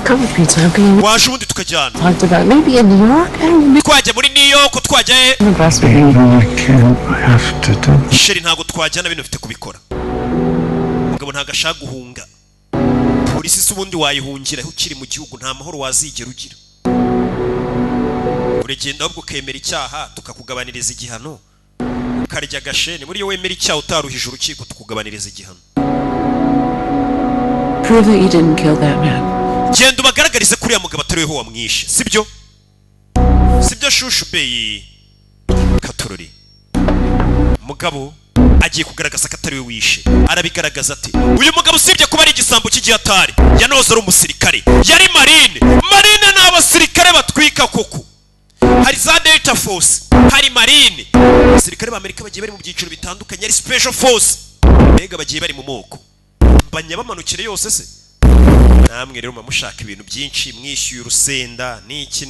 Come with me, Tom. Waje ubundi tukajyana. Talked about maybe in New York. I don't know. Twajya muri New York twajya The bus would be. I have to do. Sheri ntago twajyana bino mfite kubikora. Umugabo ntago ashaka guhunga. Polisi se ubundi wayihungira ukiri mu gihugu nta mahoro wazigera ugira. Uragenda ahubwo ukemera icyaha tukakugabaniriza igihano. Ukarya gasheni muri yo wemera icyaha utaruhije urukiko tukugabaniriza igihano. Prove that you didn't kill that man. Genda ubagaragarize kuri ya mugabo atariweho wamwishe sibyo shushu beyi Katururi. Mugabo agiye kugaragaza ko atariwe wishe arabigaragaza ati uyu mugabo usibye kuba ari igisambo cy'igihatari yanoze ari umusirikare yari marine n'abasirikare batwika koko hari za Delta Force hari marine abasirikare b'Amerika bagiye bari mu byiciro bitandukanye ari special force mbega bagiye bari mu moko mbanya bamanukire yose se. Namwe rero mushaka ibintu byinshi mwishyuye urusenda niki.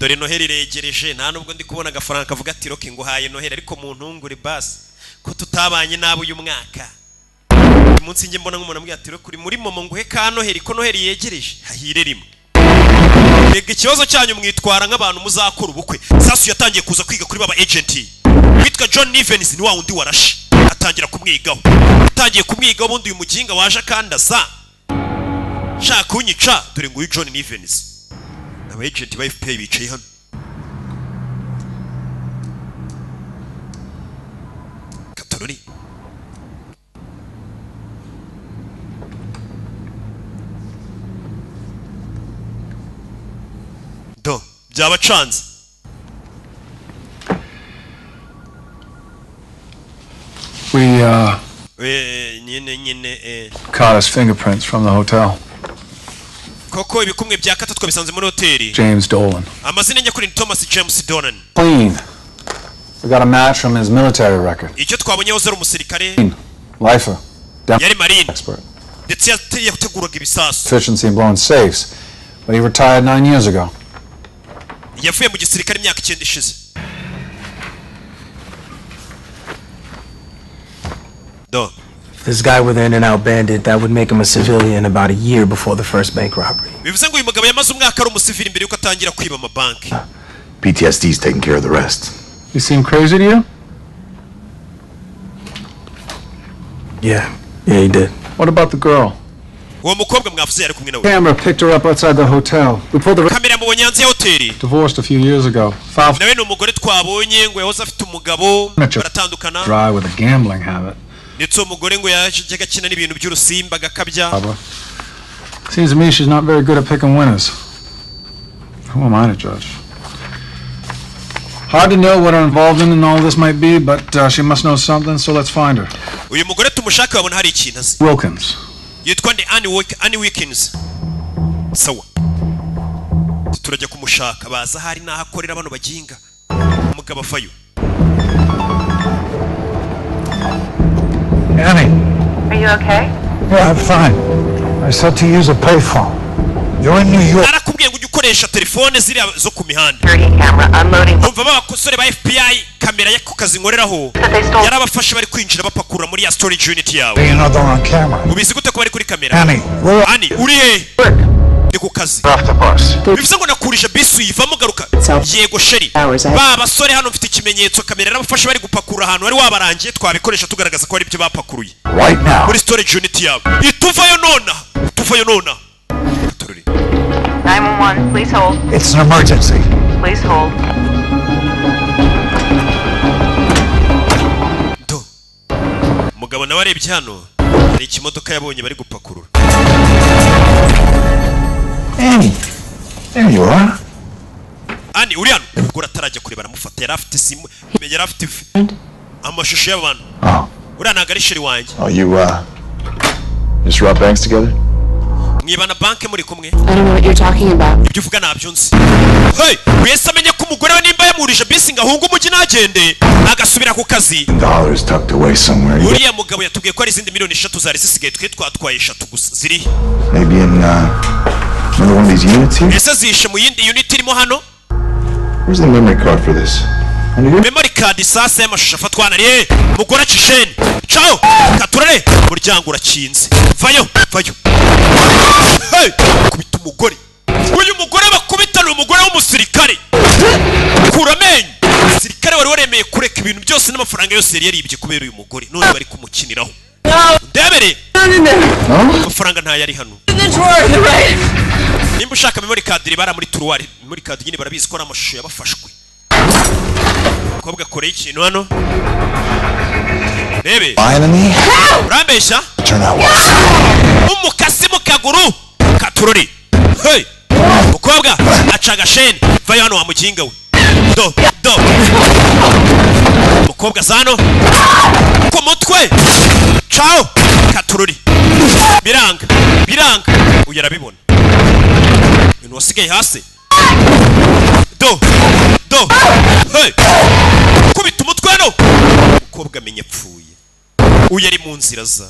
Dore Noheli iregereje nta nubwo ndi kubona agafaranga kavuga ati roke ngo haye Noheli ariko mu ntungure basi ko tutabanye nabo uyu mwaka. Umunsi nge mbona nk'umuntu ambwira ati roke uri muri momo nguhe ka Noheli ko Noheli yegereje hahire rimwe. Mbega ikibazo cyanyu mwitwara nk'abantu muzakora ubukwe. Sasu yatangiye kuza kwiga kuri baba agent. Witwa John Nivens ni wa wundi warashe. Atangira kumwigaho. Atangiye kumwigaho ubundi uyu muginga waje akandasa. Shaka kunyica dore ngo uyu John Nivens. Aba agent ba FPI bicaye hano. Katururi. Do byabacanze. We caught his fingerprints from the hotel. Koko ibikumwe bya kata twabisanze muri hoteli. James Dolan. Amazina nyakuri ni Thomas James Dolan. Clean. We got a match from his military record. Icyo twabonyeho zero umusirikare. Lifer. Yari marine. Expert. Ndetse yateguraga ibisasu. Efficiency in blowing safes, but he retired 9 years ago. yavuye mu gisirikare imyaka 9 ishize. Do. This guy with an in-and-out bandit, that would make him a civilian about a year before the first bank robbery. Bivuze ngo uyu mugabo yamaze umwaka ari umusivili mbere yuko atangira kwiba amabanki. PTSD's taking care of the rest. He seem crazy to you? Yeah, he did. What about the girl? Uwo mukobwa mwavuze yari kumwe nawe. Camera picked her up outside the hotel. We pulled the kamera mu bonyanze ya hoteli. Divorced a few years ago. Nawe n'umugore twabonye ngo yahoze afite umugabo baratandukana. Dry with a gambling habit. Ndetse umugore ngo yaje gakina n'ibintu by'urusimba gakabya. Seems to me she's not very good at picking winners. Who am I to judge? Hard to know what her involvement in all this might be, but she must know something, so let's find her. Uyu mugore tumushaka wabona hari ikintu azi. Wilkins. Yitwa ndi Annie Wilkins. Sawa. Turajya kumushaka baza hari naho akorera bano baginga. Umugabo afayo. Annie. Are you okay? Yeah, I'm fine. I said to use a payphone. You're in New York. Arakubwiye ngo ukoresha telefone ziri zo ku mihanda. Umva babakosore ba FBI kamera yako kazi nkoreraho. Yarabafashe bari kwinjira bapakura muri ya storage unit yawe. You know they're on camera. Ubizi gute ko bari kuri kamera? Annie, uri he? Ndi ku kazi. Bivuze ngo nakurije bisi uyivamo garuka. Yego sheri. Ba basore hano mfite ikimenyetso kamera yarabafashe bari gupakura ahantu wari wabarangiye twabikoresha tugaragaza ko ari byo bapakuruye. Right now. Muri storage unit yawe. Ituvayo nona. Tuvayo nona. 911, please hold. It's an emergency. Please hold. Do. Mugabo nawe arebye hano hari ikimodoka yabonye bari gupakurura. Annie. There you are. Annie, uri hano. Gura tarajya kure baramufata yari afite simu, yari afite amashusho y'abantu. Oh. Uri hano agari sheri wanjye. Oh, you just rob banks together? Mwibana banke muri kumwe. I don't know what you're talking about. Ibyo uvuga nabyo nzi. Hey, wese amenye ko umugore we nimba yamurije bisi ngahunga umujyi nagende agasubira ku kazi. Dollars tucked away somewhere. Uriya mugabo yatubwiye ko ari izindi miliyoni 3 zari zisigaye twe twatwaye 3 gusa ziri. Maybe in another one of these units here? Ese zishe mu yindi unit irimo hano? Where's the memory card for this? Memory card sasa y'amashusho afatwa na riye mugore acisheni. Ciao, katurare muryango urakinze. Vayo. Hey, kubita umugore. Uyu mugore bakubitana umugore w'umusirikare. Kuramenye. Sirikare wari waremeye kureka ibintu byose n'amafaranga yose yari yaribye kubera uyu mugore. None bari kumukiniraho. Ndebere. Amafaranga nta yari hano. Nimba ushaka memory card bara muri turuwari. Memory card nyine barabizi ko ari amashusho yabafashwe. Kobwa kore ikintu hano. Bebe. Urambesha? Umukasi mu kaguru. Katurori. Hey. Mukobwa acaga sheni. Vayo hano wa muginga we. Do. Mukobwa zano. Ku mutwe. Ciao. Katurori. Biranga. Uyarabibona. Ibintu wasigaye hasi. Do. Hey. Kubita umutwe hano. Mukobwa amenye apfuye. Uyu ari mu nzira za.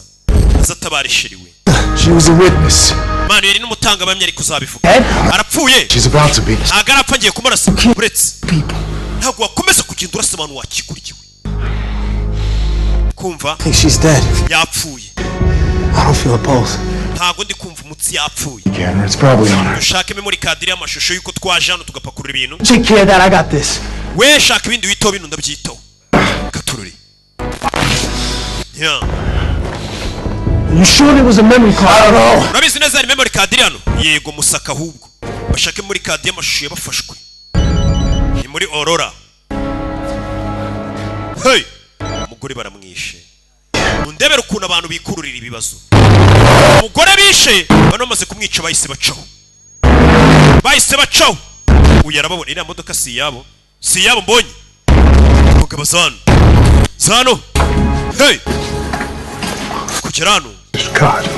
Azatabarishiriwe. She was a witness. Manu yari n'umutanga bamye ari kuzabivuga. Arapfuye. She's about to be. Agarapfa ngiye kumurasa. Uretse. Ntabwo wakomeza kugenda urasa abantu wakigurikiwe. Kumva? I think she's dead. Yapfuye. I don't feel a pulse. Ntabwo ndi kumva umutsi yapfuye. Again, it's probably on her. Ushake memory card iri amashusho yuko twaje hano tugapakurura ibintu. Take care of that, I got this. We shaka ibindi wito bino ndabyitaho. Katururi. Yeah. You sure there was a memory card? I don't know. Urabizi neza ari memory card iri hano? Yego musaka ahubwo. Bashake memory card y'amashusho yabafashwe. Ni muri Aurora. Hey! Umugore baramwishe. Undebera ukuntu abantu bikururira ibibazo. Umugore bishe bano maze kumwica bahise bacaho. Uyu arababona iriya modoka si yabo mbonye. Mugabo zano. Hey! Kugera hano. God.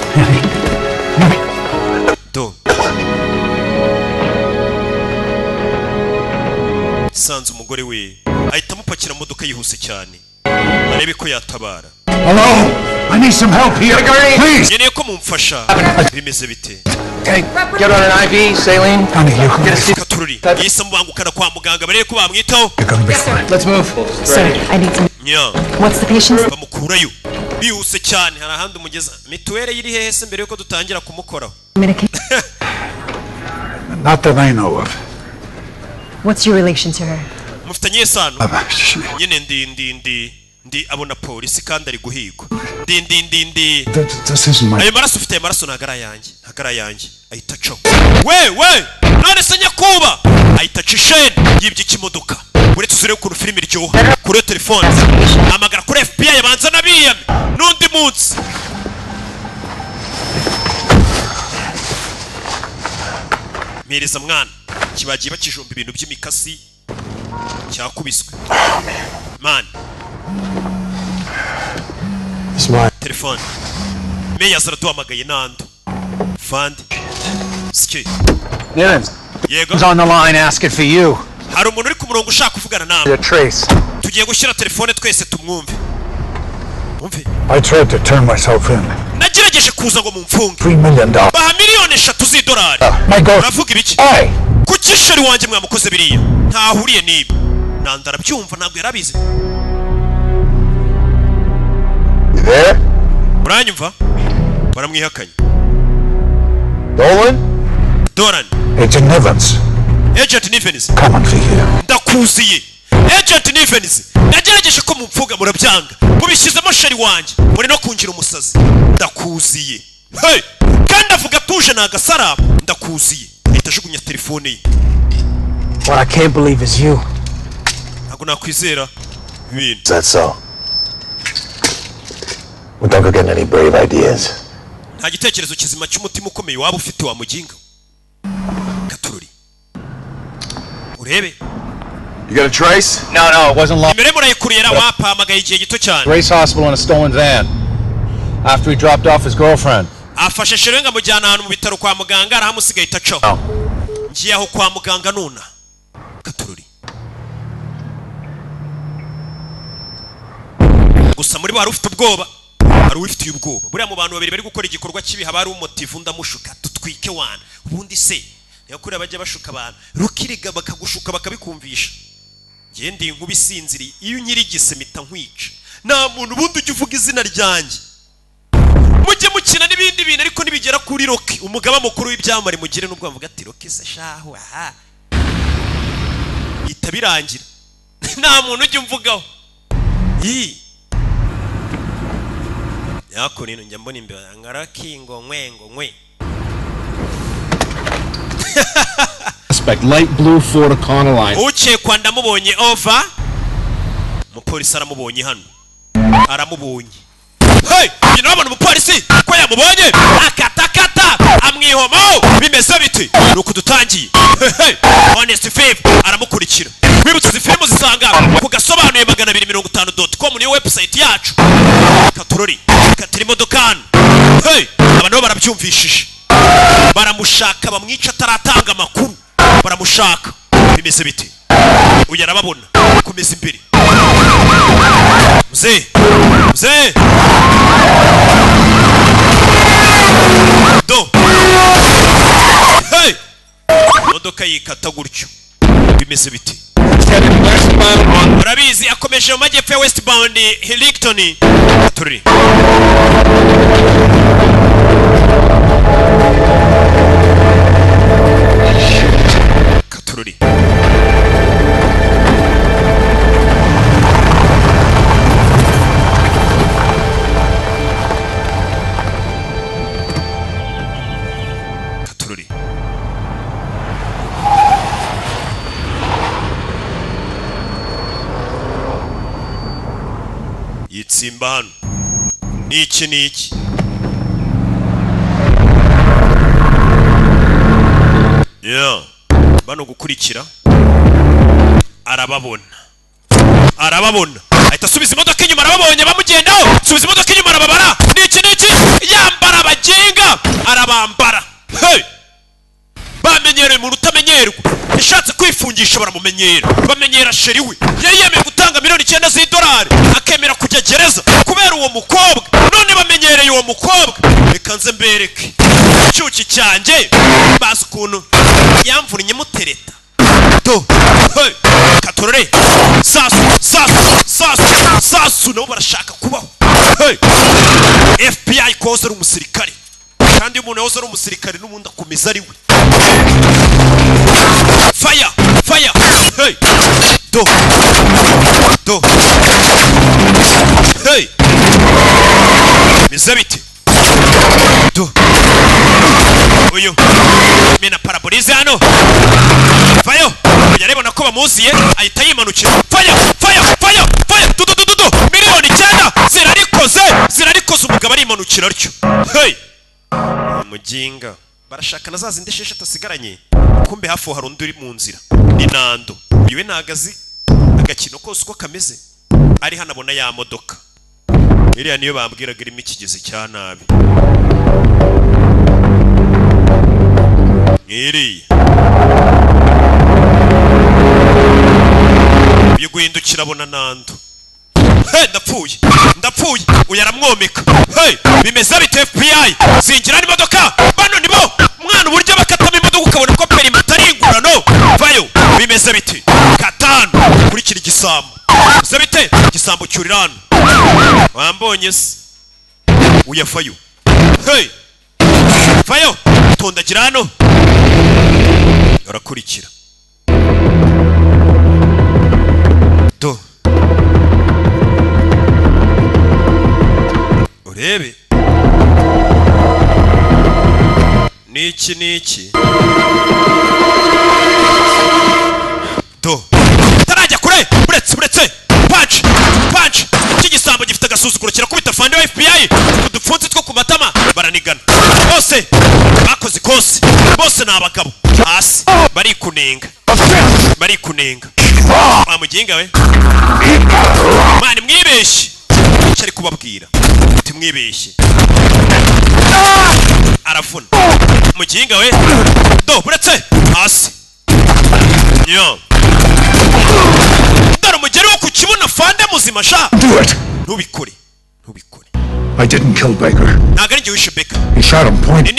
Do. Sanze umugore we ahita amupakira mu modoka yihuse cyane. Arebe ko yatabara. Hello? I need some help here. Please. Nkeneye ko mumfasha. Bimeze bite? Okay, get on an IV, saline. Honey, you can get a Katururi. Yise mubangukana kwa muganga bareke ko bamwitaho. You're gonna be fine. Let's move. Sir, I need some. Yeah. What's the patient's? Bamukurayo. Bihuse cyane hari ahandi umugeza. Mituwere yiri hehe se mbere yuko dutangira kumukoraho? Medication. Not that I know of. What's your relation to her? Mufitanye isano. Nyine ndi abona polisi kandi ari guhigwa. Ndi. This isn't my. Ayo maraso ufite maraso ntagara yanjye. Ahita cyo. We! None se nyakuba. Ahita cishene yibye ikimodoka. Uretse uzire ukuntu filime iryoha kuri telefone. Amagara kuri FBI yabanza nabiyame. Nundi munsi. Mereza mwana. Kibagiye bakijomba ibintu by'imikasi. Cyakubiswe. Man. Smart. Telefone. Meya zaraduhamagaye nando. Fund. Ski. Nivens. Yego. Who's on the line asking for you? Hari umuntu uri ku murongo ushaka kuvugana nawe. The trace. Tugiye gushyira telefone twese tumwumve. Umve. I tried to turn myself in. Nagerageje kuza ngo mumfunge. $3 million. Baha $3 $3. My God. Uravuga ibiki? Hey. Kuki sheri wanjye mwamukoze biriya? Ntahuriye nibi. Nandara byumva ntabwo yarabize. You there? Uranyumva? Baramwihakanye. Doran. Agent Nivens. Agent Nivens. Come on, here. Ndakuziye. Agent Nivens. Nagerageje ko mumvuga murabyanga. Mubishyizemo sheri wanjye. Muri no kungira umusazi. Ndakuziye. Hey! Kandi avuga tuje nagasara. Ndakuziye. Ahita ajugunya telefone ye. What I can't believe is you. Ntabwo nakwizera ibintu. That's so. We don't go getting any brave ideas. Nta gitekerezo kizima cy'umutima ukomeye waba ufite wa muginga. Katururi. Urebe. You got a trace? No, it wasn't long. Imere murayikurira wapahamagaye igihe gito cyane. Grace Hospital in a stolen van. After he dropped off his girlfriend. Afashe Sherenga mujyana ahantu mu bitaro kwa muganga arahamusigaye itaco. Ngiye aho kwa muganga nuna. Katururi. Gusa muri bari ufite ubwoba. Hari ufite ubwoba. Buriya mu bantu babiri bari gukora igikorwa kibi haba ari umutive ndamushuka tutwike wana. Ubundi se yakuri abajya bashuka abantu. Rukiriga bakagushuka bakabikumvisha. Ngiye ndi nkubisinziri iyo nyirigise mita nkwica. Nta muntu ubundi ujya uvuga izina ryanjye. Mujye mukina n'ibindi bintu ariko nibigera kuri Rocky umugaba mukuru w'ibyamare mugire n'ubwo bavuga ati Rocky se shahu aha. Itabirangira. Nta muntu ujya umvugaho. Yako nino njya mbona imbere Rocky ngo nkwe. Suspect light blue Ford Econoline. Uche kwa ndamubonye over. Mupolisi aramubonye hano. Aramubonye. Hey, inabona umupolisi ko yamubonye akatakata amwihomo bimeze biti nuko dutangiye. Hey, honest faith aramukurikira. Kwibutsa izi filmu zisanga ku gasobanuye 250.com ni website yacu. Katurori katiri modokano. Hey, abantu barabyumvishije. Baramushaka bamwica taratanga makuru. Baramushaka bimeze biti. Uyu arababona komeza imbere. Mzee. Do. Hey. Modoka yikata gutyo. Bimeze biti. Urabizi akomeje mu majyepfo ya Westbound Hillington. Turi. Katururi. Yitsimba hano. Niki. Yeah. Bano gukurikira. Arababona. Ahita subiza imodoka inyuma arababonye bamugendaho. Subiza imodoka inyuma arababara. Niki. Yambara abagenga. Arabambara. Hey. Bamenye bamenyereye umuntu utamenyerwa yashatse kwifungisha baramumenyera bamenyera sheri we yari yemeye gutanga $9,000,000 z'idolari akemera kujya gereza kubera uwo mukobwa none bamenyereye uwo mukobwa reka nze mbereke icyuki cyanjye bazi ukuntu yamvunye mutereta do hey katorore sasu nabo barashaka kubaho hey FBI koza ari umusirikare kandi umuntu wose ari umusirikare n'umuntu akomeza ari we fire hey do hey mizabiti do uyu mina parabolize hano fire yarabona ko bamuziye ahita yimanukira fire do $9,000,000 zirarikoze umugabo arimanukira ryo hey mujinga barashaka na zazindi esheshatu asigaranye kumbe hafi hari undi uri mu nzira ni Nando uyu we nagazi agakino kose uko kameze ari hanabona ya modoka iriya niyo bambwiraga irimo ikigezi cya nabi iriya uyu guhindukira abona Nando hey ndapfuye uyu aramwomeka hey bimeze bite FBI zingira n'imodoka bano nibo mwana uburyo bakatamo imodoka ukabona ko perimeta ari ingurano vayo bimeze bite katanu kuri kiri gisambo bimeze bite gisambo cyurirano wambonye se uyafayo hey vayo tondagira hano urakurikira do urebe niki do tarajya kure buretse punch iki gisambo gifite agasuzuguro kirakubita fande wa FBI udupfunsi two ku matama baranigana bose bakoze kose bose ni abagabo hasi barikunenga amuginga we mani mwibeshye cyari kubabwira timwibeshye arafuna muginga we do buretse hasi yo dore umugeri wo kukibona fande muzima sha ntubikore I didn't kill Baker. He shot him point. And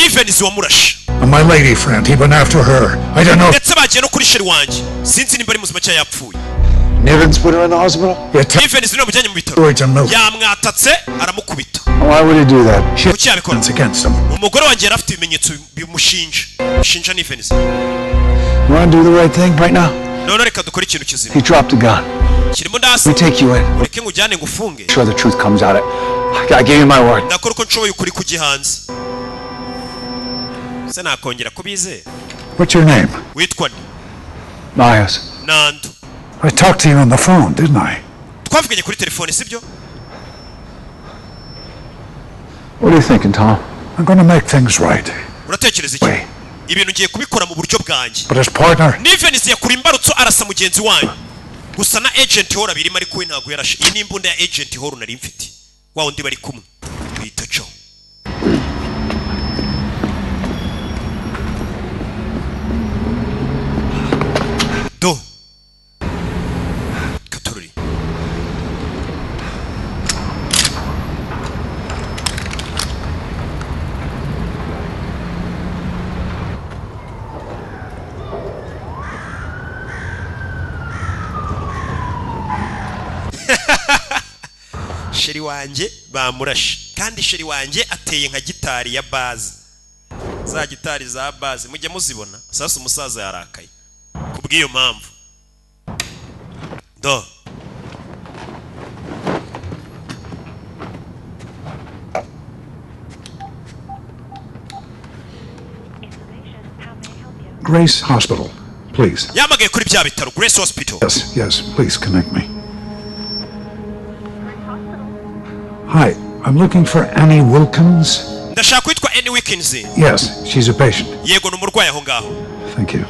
my lady friend, he went after her. I don't know. Nivens put her in the hospital? Why would he do that? She has against him. You want to do the right thing right now? He dropped a gun. We take you in. Sure the truth comes out. I give you my word. What's your name? Myers. I talked to you on the phone, didn't I? What are you thinking, Tom? I'm going to make things right. But his partner... gusa na agent hora birimo ariko we ntago yarashe iyi nimbunda ya agent hora nari mfite wa undi bari kumwe bita Joe do katururi sheri wanje bamurashe kandi sheri wanje ateye nka gitari ya bazi za gitari za bazi mujye muzibona sasa umusaza yarakaye kubwiyo mpamvu do Grace Hospital, please. Yamagaye kuri bya bitaro Grace Hospital. Yes, please connect me. Hi, I'm looking for Annie Wilkins. Ndashaka kwitwa Annie Wilkins. Yes, she's a patient. Yego numurwayi aho ngaho. Thank you.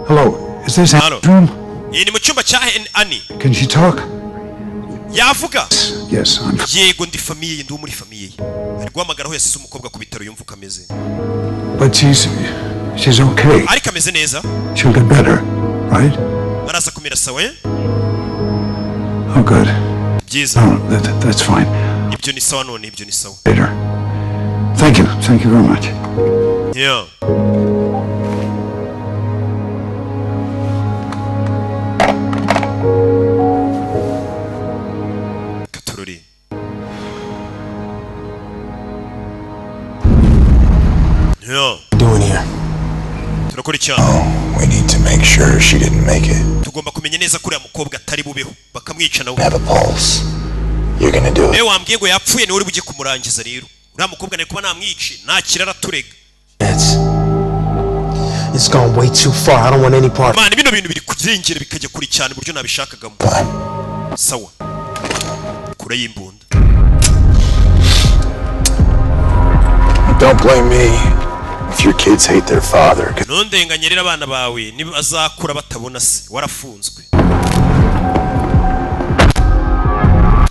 Hello, is this Annie's room? Ni mu cyumba cya Annie. Can she talk? Yavuga? Yes, I'm... Yego ndi famille ndi muri famille. guhamagara aho yasize umukobwa ku bitaro yumva ukameze. But she's okay. Ariko ameze neza. She'll get better, right? Araza kumira sawa. Oh, good. Byiza. That's fine. Ibyo ni sawa none, ibyo ni sawa. Later. Thank you very much. Yeah. Katururi. Yeah. Doing here. Turakora cyane. We need to make sure she didn't make it. Tugomba kumenya neza kuri mukobwa atari bubeho bakamwica nawe. Have a pulse. You're gonna do it. Wambwiye ngo yapfuye ni uri bujye kumurangiza rero. Uriya mukobwa nari kuba namwici nakirara turega. It's gone way too far. I don't want any part. Man, bino bintu biri kugengera bikajya kuri cyane buryo nabishakagamo. Sawa. Kure yimbunda. Don't blame me if your kids hate their father. Nondenganyerera abana bawe nibazakura batabona se warafunzwe.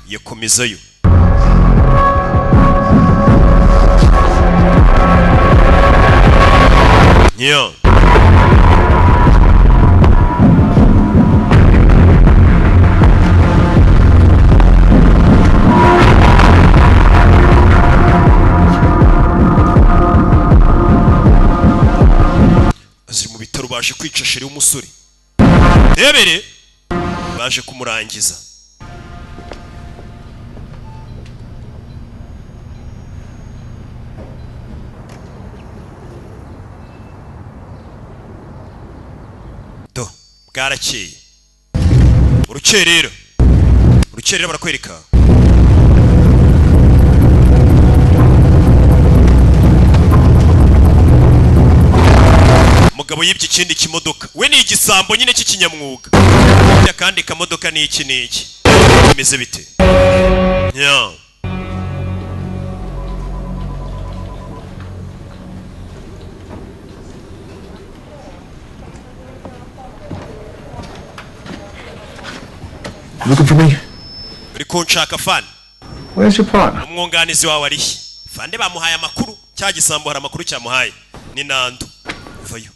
Yakomezayo. Yeah. Aziri mu bitaro baje kwica sheri w'umusore. Debere baje kumurangiza. Bwarakeye. Urukerera barakwereka. Mugabo yibye ikindi kimodoka. We ni igisambo nyine cy'ikinyamwuga. Ya kandi kamodoka ni iki niki. Bimeze bite? Yeah. Looking for me? Uri kunshaka fan. Where's your partner? Umwunganizi wawe ari. Fande bamuhaye amakuru. Cya gisambo hari amakuru cyamuhaye. Ni Nando. Vayo.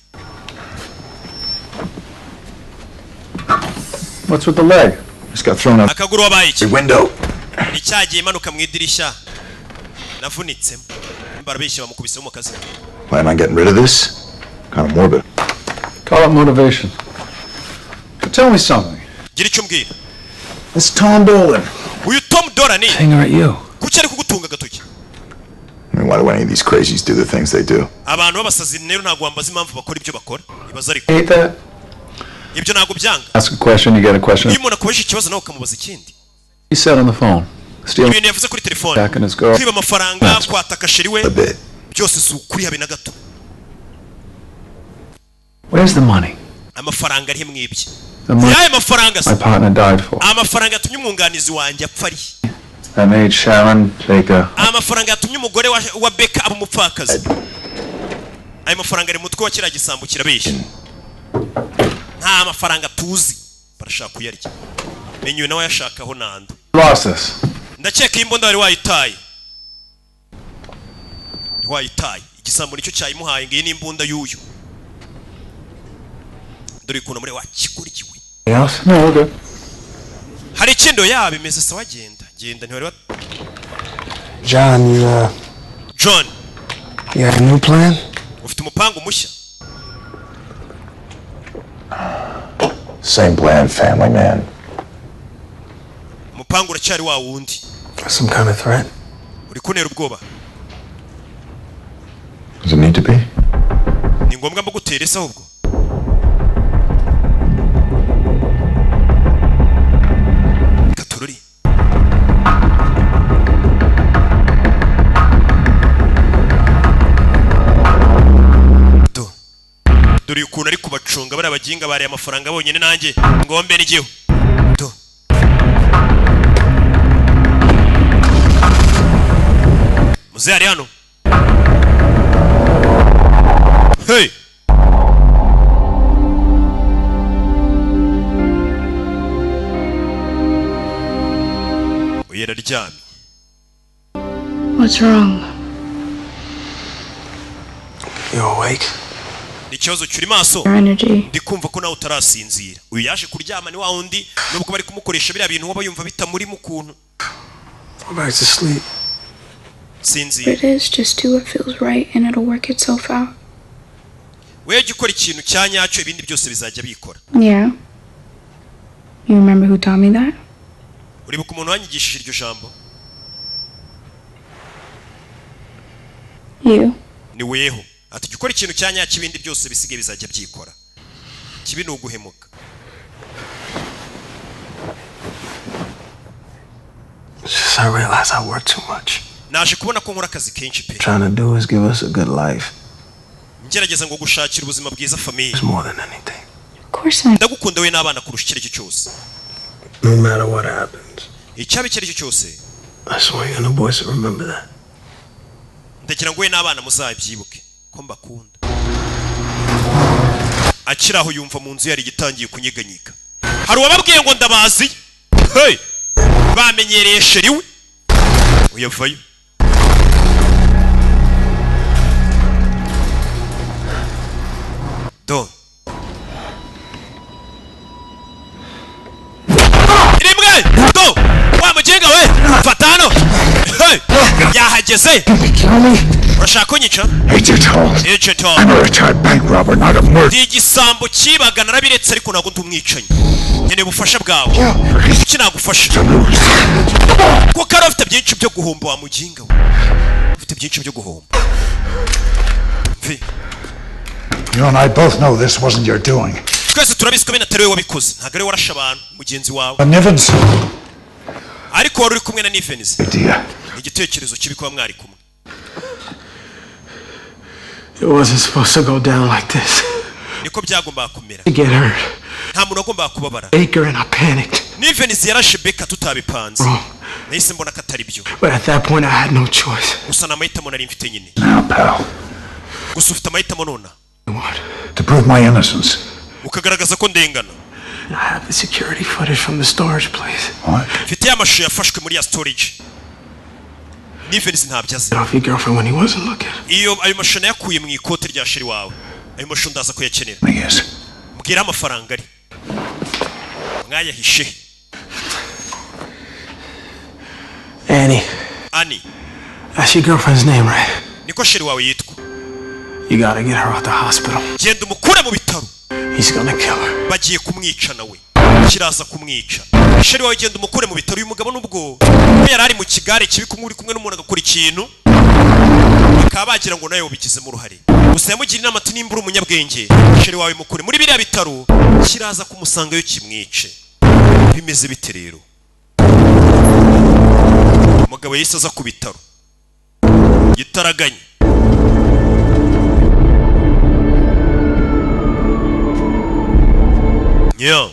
What's with the leg? Just got thrown out Akaguru wabaye iki? The window. Ni cyagiye manuka mu idirishya. Navunitsemo. Barabeshya bamukubise mu kazi. Plan on getting rid of this? Kind of morbid. Call it motivation. But tell me something. Gira icyo mbwira. It's Tom Dolan. Uyu Tom Dolan ni. Finger at you. Kuki ari kugutunga gatoki? I mean, why do any of these crazies do the things they do? Abantu babasazi rero ntago bambaza impamvu bakora ibyo bakora. Ibaza ariko. Hate that? Ibyo ntago byanga. Ask a question, you get a question. Iyo umuntu akoresha ikibazo nawe ukamubaza ikindi. He said on the phone. Stealing. Ibintu yavuze kuri telefone. Attacking his girl. Kwiba amafaranga kwataka sheri we. Byose si ukuri habe na gato. Where's the money? Amafaranga ari mwibye. The money Yaye mafaranga my partner died for. Amafaranga yatumye umwunganizi wanjye apfari. That made Sharon Baker. Amafaranga yatumye umugore wa Beka aba umupfakazi. Ayo mafaranga ari mutwe wa kira gisambo kirabeshya. Nta mafaranga tuzi. Barashaka kuyarya. Menyuwe nawe yashakaho Nando. Lost this. Ndakeka imbunda wari wayitaye. Wayitaye. Igisambo nicyo cyayimuhaye ngiye n'imbunda y'uyu. Dore kuna muri wakikurikiwe. Yes? No, we're good. Hari ikindo yabe imeze sawa genda. Genda ntiwari John, John. You have a new plan? Ufite umupango mushya. Same plan, family man. Umupango uracyari wa wundi. Some kind of threat? Uri kunera ubwoba. Does it need to be? Ni ngombwa mbaguteresa ahubwo. Katururi. Dore ukuntu ari kubacunga bari abaginga bari amafaranga bonyine nanjye ngombe n'igihe. Muze ari hano. Hey. Uyera ryami. What's wrong? You awake? Ikibazo cyuri maso. Your energy. Ndikumva ko nawe utarasinzira. Uyu yaje kuryama ni wa wundi nubwo bari kumukoresha biriya bintu waba yumva bitamuri mu kuntu. Go back to sleep. Sinzira. It is just do what feels right and it'll work itself out. Wewe gikora ikintu cyanyacyo ibindi byose bizajya bikora. Yeah. You remember who taught me that? Uribuka umuntu wanyigishije iryo jambo? You. Ni weho. Ati gikora ikintu cyanyacyo ibindi byose bisige bizajya byikora. Kibi ni uguhemuka. I realize I work too much. Naje kubona ko nkora akazi kenshi pe. Trying to do is give us a good life. Ngerageza ngo gushakira ubuzima bwiza family. It's more than anything. Of course I. Ndagukunda we n'abana kurusha ikireke cyose. No matter what happens. Icyabi ikireke cyose. I swear you and the boys will remember that. Ndagira ngo we n'abana muzabyibuke ko mbakunda. Akiraho yumva mu nzu yari gitangiye kunyiganyiga. Hari wababwiye ngo ndabazi? Hey! Bamenyereye sheri we. Uyavayo. Don. Rimwe! Do! Wa mujenga we! Fatano! Hey! Yahageze! Urashaka kunyica? Agent Hall. I'm a retired bank robber, not a murderer. Igisambo kibaga narabiretse ariko nago ndumwicanyi. Nyene bufasha bwawe. Iki nagufasha? Ko karo afite byinshi byo guhomba wa mujinga we. Afite byinshi byo guhomba. You and I both know this wasn't your doing. Twese turabiswe bene atari we wabikoze. Ntago ari warasha abantu mugenzi wawe. Nivens. Ariko wari uri kumwe na Nivens. Idea. Igitekerezo kibi kuba mwari kumwe. It wasn't supposed to go down like this. Niko byagomba kumera. To get hurt. Nta muntu agomba kubabara. Baker and I panicked. Nivens yarashe Baker tutabipanze. Nahise mbona ko atari byo. But at that point I had no choice. Gusa namahitamo nari mfite nyine. Now, pal. Gusa ufite amahitamo nona. To prove my innocence. Ukagaragaza ko ndengana. I have the security footage from the storage place. What? Mfite amashusho yafashwe muri ya storage. Nivens ntabyaze. Off your girlfriend when he wasn't looking. Iyo ayo mashusho yakuye mu ikote rya sheri wawe. Ayo mashusho ndaza kuyakenera. Yes. Mbwira amafaranga ari. Mwayahishe. Annie. That's your girlfriend's name, right? Niko sheri wawe yitwa. You gotta get her out the hospital. Genda umukure mu bitaro. He's gonna kill her. Bagiye kumwica nawe. Kiraza kumwica. Sheri wawe genda umukure mu bitaro. Uyu mugabo nubwo yari ari mu kigare kibi kumuri kumwe n'umuntu agakora ikintu. Kabagira ngo nawe ubikize mu ruhare. Gusa yamugira inama ati nimbura umunyabwenge. Sheri wawe mukure muri biriya bitaro. Kiraza kumusangayo kimwice. Bimeze bite rero? Umugabo yise aza ku bitaro. Gitaraganye. Yeah.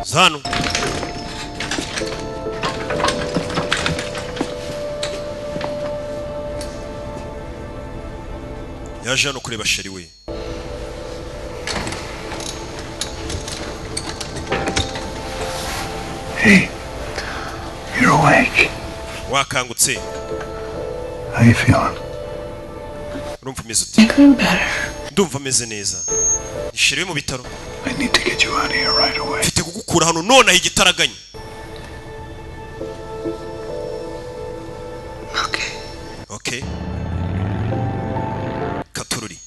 Zano. Yaje hano kureba sheri we. Hey, you're awake. Wakangutse. How you feeling? Urumva umeze ute? Ndumva ameze neza. Nishiriwe mu bitaro. I need to get you out of here right away. Mfite kugukura hano none aho igitaraganye. Okay. Katururi.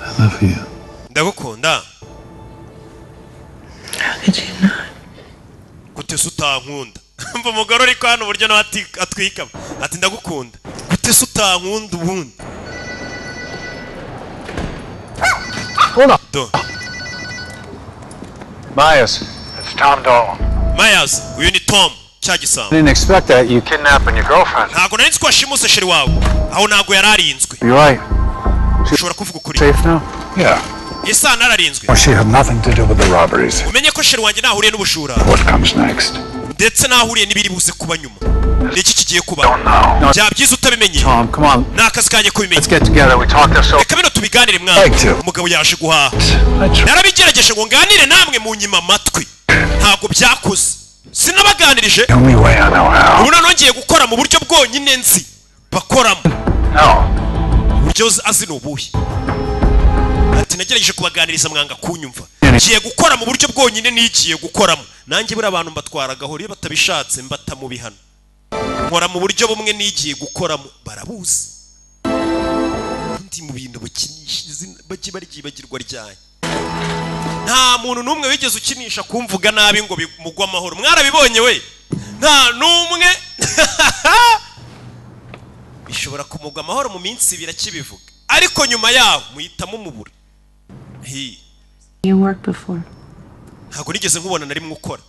I love you. Ndagukunda. Gute utankunda? Mva umugore uri hano uburyo nawe atwika. Ati ndagukunda. Gute utankunda ubundi? Hold on. Do. Myers. It's Tom Dolan. Myers, uyu ni Tom. Cyagisamba. I didn't expect that. You kidnapping your girlfriend. Ntago nari nzi ko washimuse sheri wawe. Aho ntago yararinzwe. You're right. Ushobora kuvuga ukuri. Safe now? Yeah. Isa nararinzwe. Well, she had nothing to do with the robberies. Umenye ko sheri wanjye nahuriye n'ubujura. What comes next? ndetse nahuriye n'ibiri buze kuba nyuma niki kigiye kuba byabyiza utabimenye nakazi kanye kubimenya reka bino tubiganire mwana umugabo yaje guhaha narabigerageje ngo nganire namwe mu nyima amatwi ntabwo byakoze sinabaganirije ubu nanongeye gukora mu buryo bwonyine nzi bakoramo uburyo azi n'ubuhe ati nagerageje kubaganiriza mwanga kunyumva ngiye gukora mu buryo bwonyine nigiye gukoramo nanjye buri abantu mbatwaragaho iyo batabishatse mbata mu bihano nkora mu buryo bumwe nigiye gukoramo barabuzi ndi mu bintu bakinisha bagibagirwa ryanjye nta muntu numwe wigeze ukinisha kumvuga nabi ngo mugwa amahoro mwarabibonye we nta numwe bishobora kumugwa amahoro mu minsi birakibivuga ariko nyuma yaho muhitamo mubura You worked before. ntago nigeze nkubona nari mukora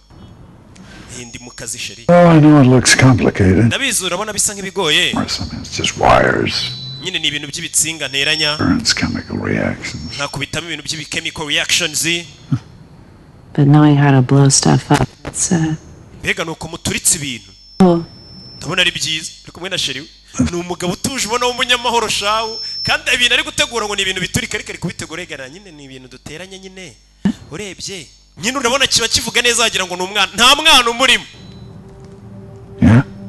ndi mu kazi sheri I know it looks complicated. nabizi urabona bisa nk'ibigoye It's just wires. nyine ni ibintu by'ibitsinga nteranya It's chemical reactions. nakubitamo ibintu by'chemical reactions But knowing how to blow stuff up, it's mbega nuko muturitse ibintu ndabona ari byiza uri kumwe na sheri ni umugabo utuje ubona w'umunyamahoro shawu kandi ibintu ari gutegura ngo ni ibintu biturika ariko ari kubitegura egana nyine ni ibintu duteranya nyine urebye nyine urabona kiba kivuga neza wagira ngo ni umwana nta mwana umurimo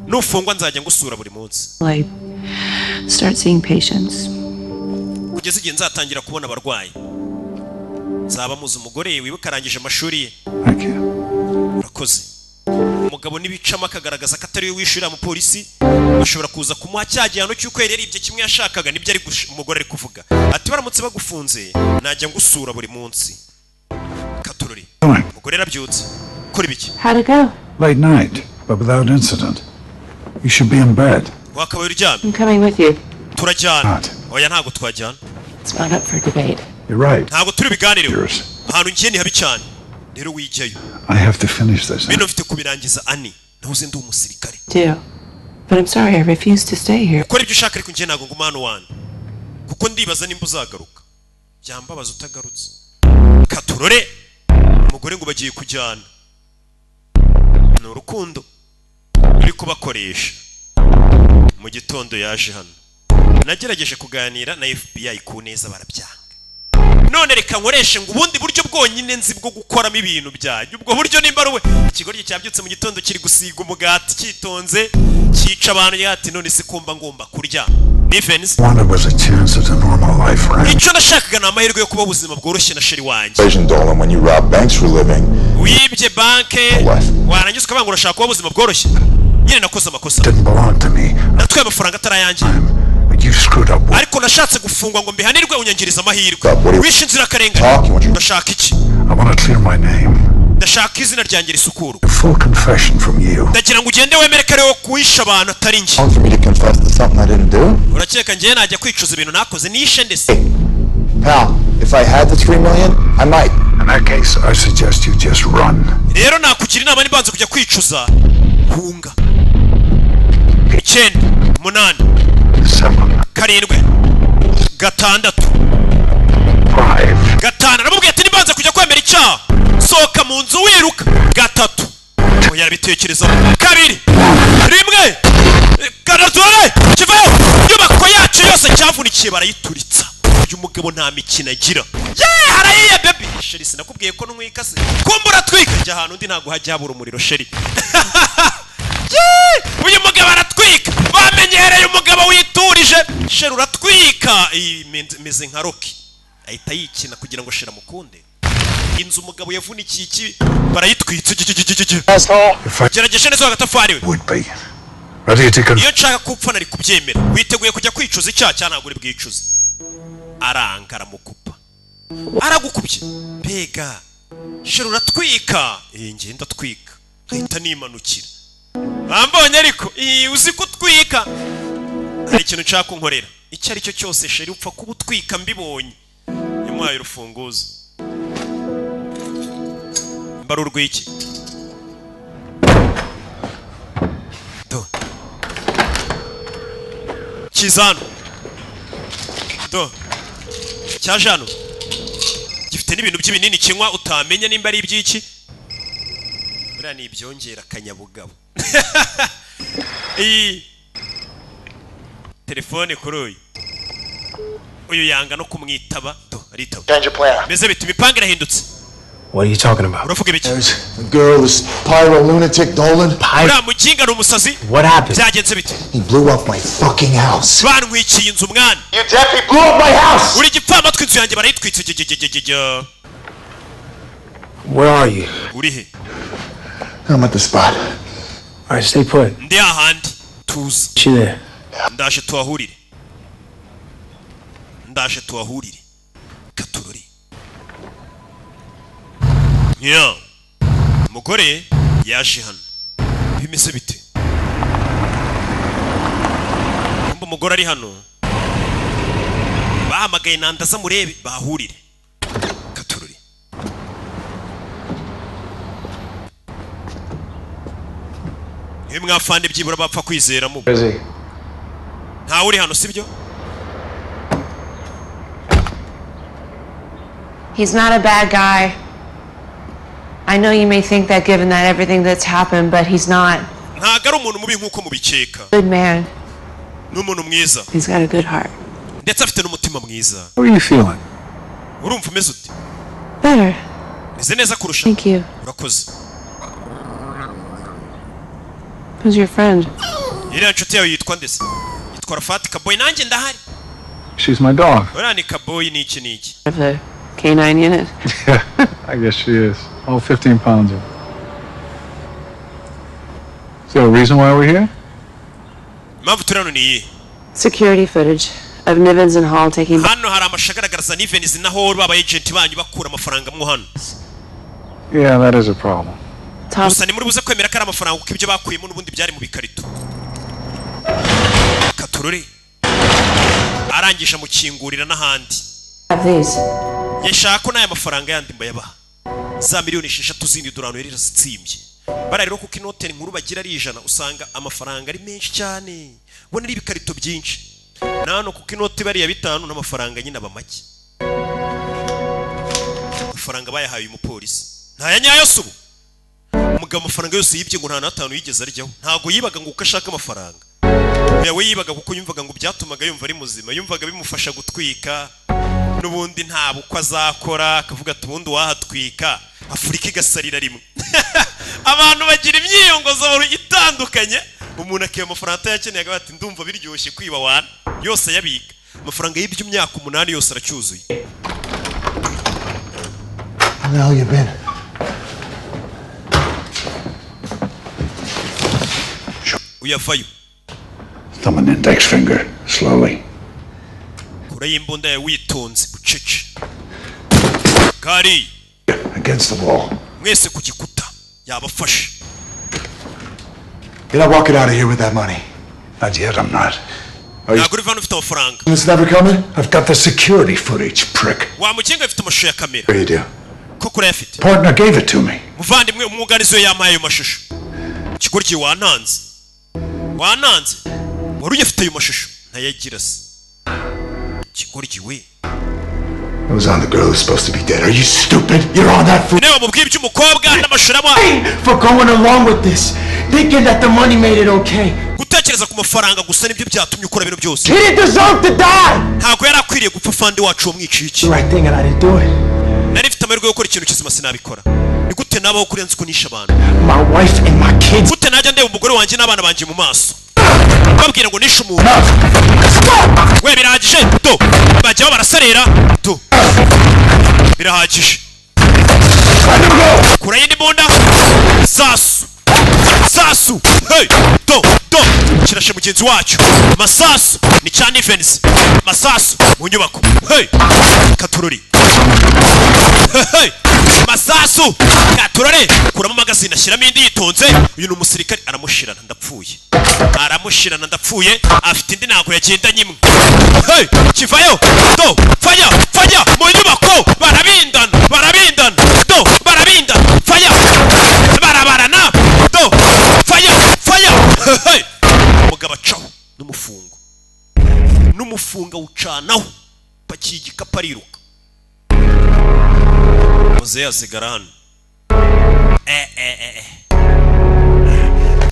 nufungwa nzajya ngusura buri munsi like start seeing patients. kugeza igihe nzatangira kubona abarwayi nzaba muzi umugore wibuka arangije amashuri ye urakoze umugabo nibicamo akagaragaza ko atari we wishyurira mu polisi bashobora kuza kumuha cya gihano cy'uko yari yaribye kimwe yashakaga nibyo ari umugore ari kuvuga ati baramutse bagufunze najya ngusura buri munsi katururi umugore arabyutse kora ibiki How'd it go? Late night, but without incident. You should be in bed. wakabaye uryamye I'm coming with you. turajyana oya ntago twajyana It's not up for debate. You're right. ntago turi biganireho ahantu ngiye ni habi cyane rero wijyayo I have to finish this. bino mfite kubirangiza ani nahoze ndi umusirikare Do. But I'm sorry, I refuse to stay here. ukora ibyo ushaka ariko ngiye ntago nguma hano wanyu kuko ndibaza nimba uzagaruka byambabaza utagarutse katurore umugore ngo bagiye kujyana ni urukundo uri kubakoresha mu gitondo yaje hano nagerageje kuganira na FBI ku neza barabyanga none reka nkoreshe ngo ubundi buryo bwonyine nzi bwo gukoramo ibintu byanyu ubwo buryo nimba ari we ikigoryi cyabyutse mu gitondo kiri gusiga umugati cyitonze cyica abantu yati none se kumba ngomba kurya defense icyo nashakaga ni amahirwe yo kuba ubuzima bworoshye na sheri wanjye wibye banke warangiza ukabanga urashaka kuba ubuzima bworoshye nyine nakoze amakosa natwaye amafaranga atarayanjye ariko nashatse gufungwa ngo mbihanirwe unyangiriza amahirwe wishe inzira akarengane ndashaka iki ndashaka izina ryanjye risukuru ndagira ngo ugende wemere ko ariwo kuwisha abantu atari njye urakeka njyewe najya kwicuza ibintu nakoze nishe ndetse rero nakugira inama nibanza kujya kwicuza hunga 9 8 karindwi gatandatu gatanu namubwiye ati nibanza kujya kwemera icyaha sohoka mu nzu wiruka gatatu yarabitekerezaho kabiri rimwe kanatore kivaho inyubako yacu yose cyavunikiye barayituritsa uyu mugabo nta mikino agira harayiye baby sheri sinakubwiye ko ntwikase kumbura twika njya ahantu undi ntabwo hajya habura umuriro sheri uyu mugabo aratwika bamenyereye umugabo witurije sheri uratwika imeze nka roki ahita yikina kugira ngo shera mukunde inzu umugabo yavunikiye iki barayitwitse gerageje neza agatafari we iyo nshaka kupfa nari kubyemera witeguye kujya kwicuza icyaha cyangwa ntabwo uri bwicuze aranga aramukupa aragukubye mbega sheri uratwika njye ndatwika ahita nimanukira bambonye ariko uzi ko utwika hari ikintu nshaka kunkorera icyo ari cyo cyose sheri upfa kuba utwika mbibonye yamuhaye urufunguzo mbara urw'iki do kizano do cyaje hano gifite n'ibintu by'ibinini kinywa utamenya nimba ari iby'iki buriya ni ibyongera akanyabugabo telefone kuri uyu yanga no kumwitaba aritaba meze biti imipanga irahindutse. What are you talking about? uravuga ibiki? The girl, this pyro lunatic Dolan. uriya mukinga ni umusazi. What happened? byagenze bite? He blew up my fucking house. bantwikiye inzu mwana. You deaf? He blew up my house. uri gipfamatwi inzu yanjye barayitwitse. Where are you? uri he? I'm at the spot. All right, stay put. ndi ahandi tuza. You there? ndaje tuhahurire katurori. umugore yaje hano bimeze bite? kumva umugore ari hano bahamagaye nandaza murebe bahurire katurori. iyo mwafande byibura bapfa kwizera mu nta uri hano sibyo? He's not a bad guy. I know you may think that given that everything that's happened, but he's not. ntago ari umuntu mubi nkuko mubikeka. Good man. ni umuntu mwiza. He's got a good heart. ndetse afite n'umutima mwiza. How are you feeling? urumva umeze ute? Better. meze neza kurusha. Thank you. urakoze. Who's your friend? iriya nshuti yawe yitwa ndetse? yitwa Rafati Kaboyi. nanjye ndahari. She's my dog. uriya ni Kaboyi ni iki? Of the K9 unit? Yeah, I guess she is. All 15 pounds of. Is there a reason why we're here? impamvu turi hano ni iyi. Security footage of Nivens and Hall taking. hano hari amashusho agaragaza Nivens na Hall baba agent banyu bakura amafaranga mu hano. Yeah, that is a problem. gusa ni muri buze kwemera ko ari amafaranga kuko ibyo bakuyemo n'ubundi byari mu bikarito. katurore arangisha mukingurira n'ahandi. yashaka ko n'aya mafaranga yandi mbayabaha za miliyoni 6 zindi dorano yari zitsibye. bara rero kuko inote nkuru bagira ari 100 usanga amafaranga ari menshi cyane. ubona ari ibikarito byinshi. nano kuko inote bari ya 5 n'amafaranga nyine abamake. amafaranga bayahaye umupolisi ntaya nyayo subu. umugabo amafaranga yose yibye ngo nta na 5 yigeze aryaho. ntago yibaga ngo ukashaka amafaranga. yawe yibaga kuko yumvaga ngo byatumaga yumva ari muzima. yumvaga bimufasha gutwika n'ubundi nta bukwa azakora. akavuga ati ubundi wahatwika Afurika igasarira rimwe. abantu bagira imyiyongozo itandukanye. umuntu akiye amafaranga yakeneye ati ndumva biryoshye kwiba wana yose yabika. amafaranga y'iby'imyaka 8 yose aracyuzuye. How you been? uyavayo. Thumb and index finger, slowly. kura y'imbunda ya witonze ucece. kari Against the wall. mwese ku gikuta yabafashe. You're not walking out of here with that money. Not yet, I'm not. ntabwo uri vano ufite amafaranga. It's never coming? I've got the security footage, prick. wa mukinga afite amashusho ya kamera. What do you do? ko kura yafite. Partner gave it to me. muvandimwe umwuganizi we yampaye ayo mashusho. ikigoryi wananze. wari uyafite ayo mashusho ntayagira se. ikigoryi we. It was on the girl who's supposed to be dead. Are you stupid? You're on that fool. Never mubwiye iby'umukobwa n'amashusho amwa. For going along with this, thinking that the money made it okay. gutekereza ku mafaranga gusa nibyo byatumye ukora ibintu byose. He didn't deserve to die. ntabwo yari akwiriye gupfa fandi wacu wamwiciye iki. Right thing and I didn't do it. nari mfite amahirwe yo gukora ikintu kizima sinabikora. ni gute nabaho kurenza uko nisha abantu. My wife and my kids. gute najya ndeba umugore wanjye n'abana banjye mu maso babwira ngo nishe umuntu. we birahagije do bajyaho baraserera do birahagije. kura yindi bunda sasu hey do kirashe mugenzi wacu. masasu ni cyane Nivens. masasu mu nyubako hey katurori hey masasu katurori kuramo magazine ashyiramo indi yitonze. uyu ni umusirikare aramushirana ndapfuye afite indi ntago yagenda nyimwe. hey kivayo do faya mu nyubako barabindana do barabindana faya barabarana do faya hey umugabo acaho n'umufunga ucanaho pakiye igikapu ariruka. muze yasigara hano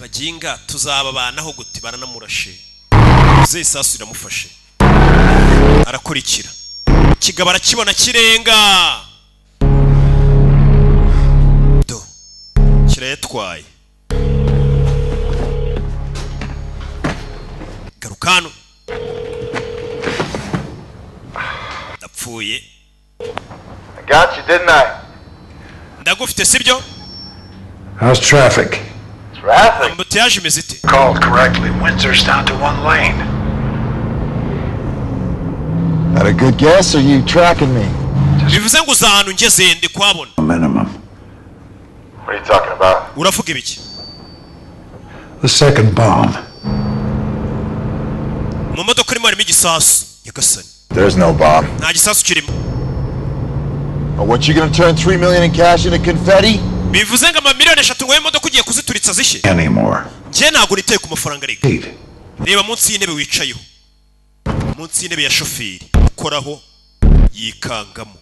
baginga tuzababanaho gute baranamurashe ze isasu iramufashe arakurikira kigabo arakibona kirenga do kirayatwaye garukano ndapfuye I got you, didn't I? ndagufite sibyo How's traffic? Traffic? Ambutiyaje imeze ite Called correctly. Windsor's down to 1 lane. Had a good guess, or you tracking me? bivuze ngo uza ahantu ngeze ndi kwabona Minimum. What are you talking about? uravuga ibiki The second bomb. mu modoka irimo harimo igisasu nyagasani There's no bomb. nta gisasu kirimo Oh, what, you gonna turn 3 million in cash into confetti? bivuze ngo amamiliyoni 3 ngo imodoka ugiye kuzituritsa zishye Anymore. njye ntabwo niteye ku mafaranga rega reba munsi y'intebe wicayeho munsi y'intebe ya shoferi ukoraho yikangamo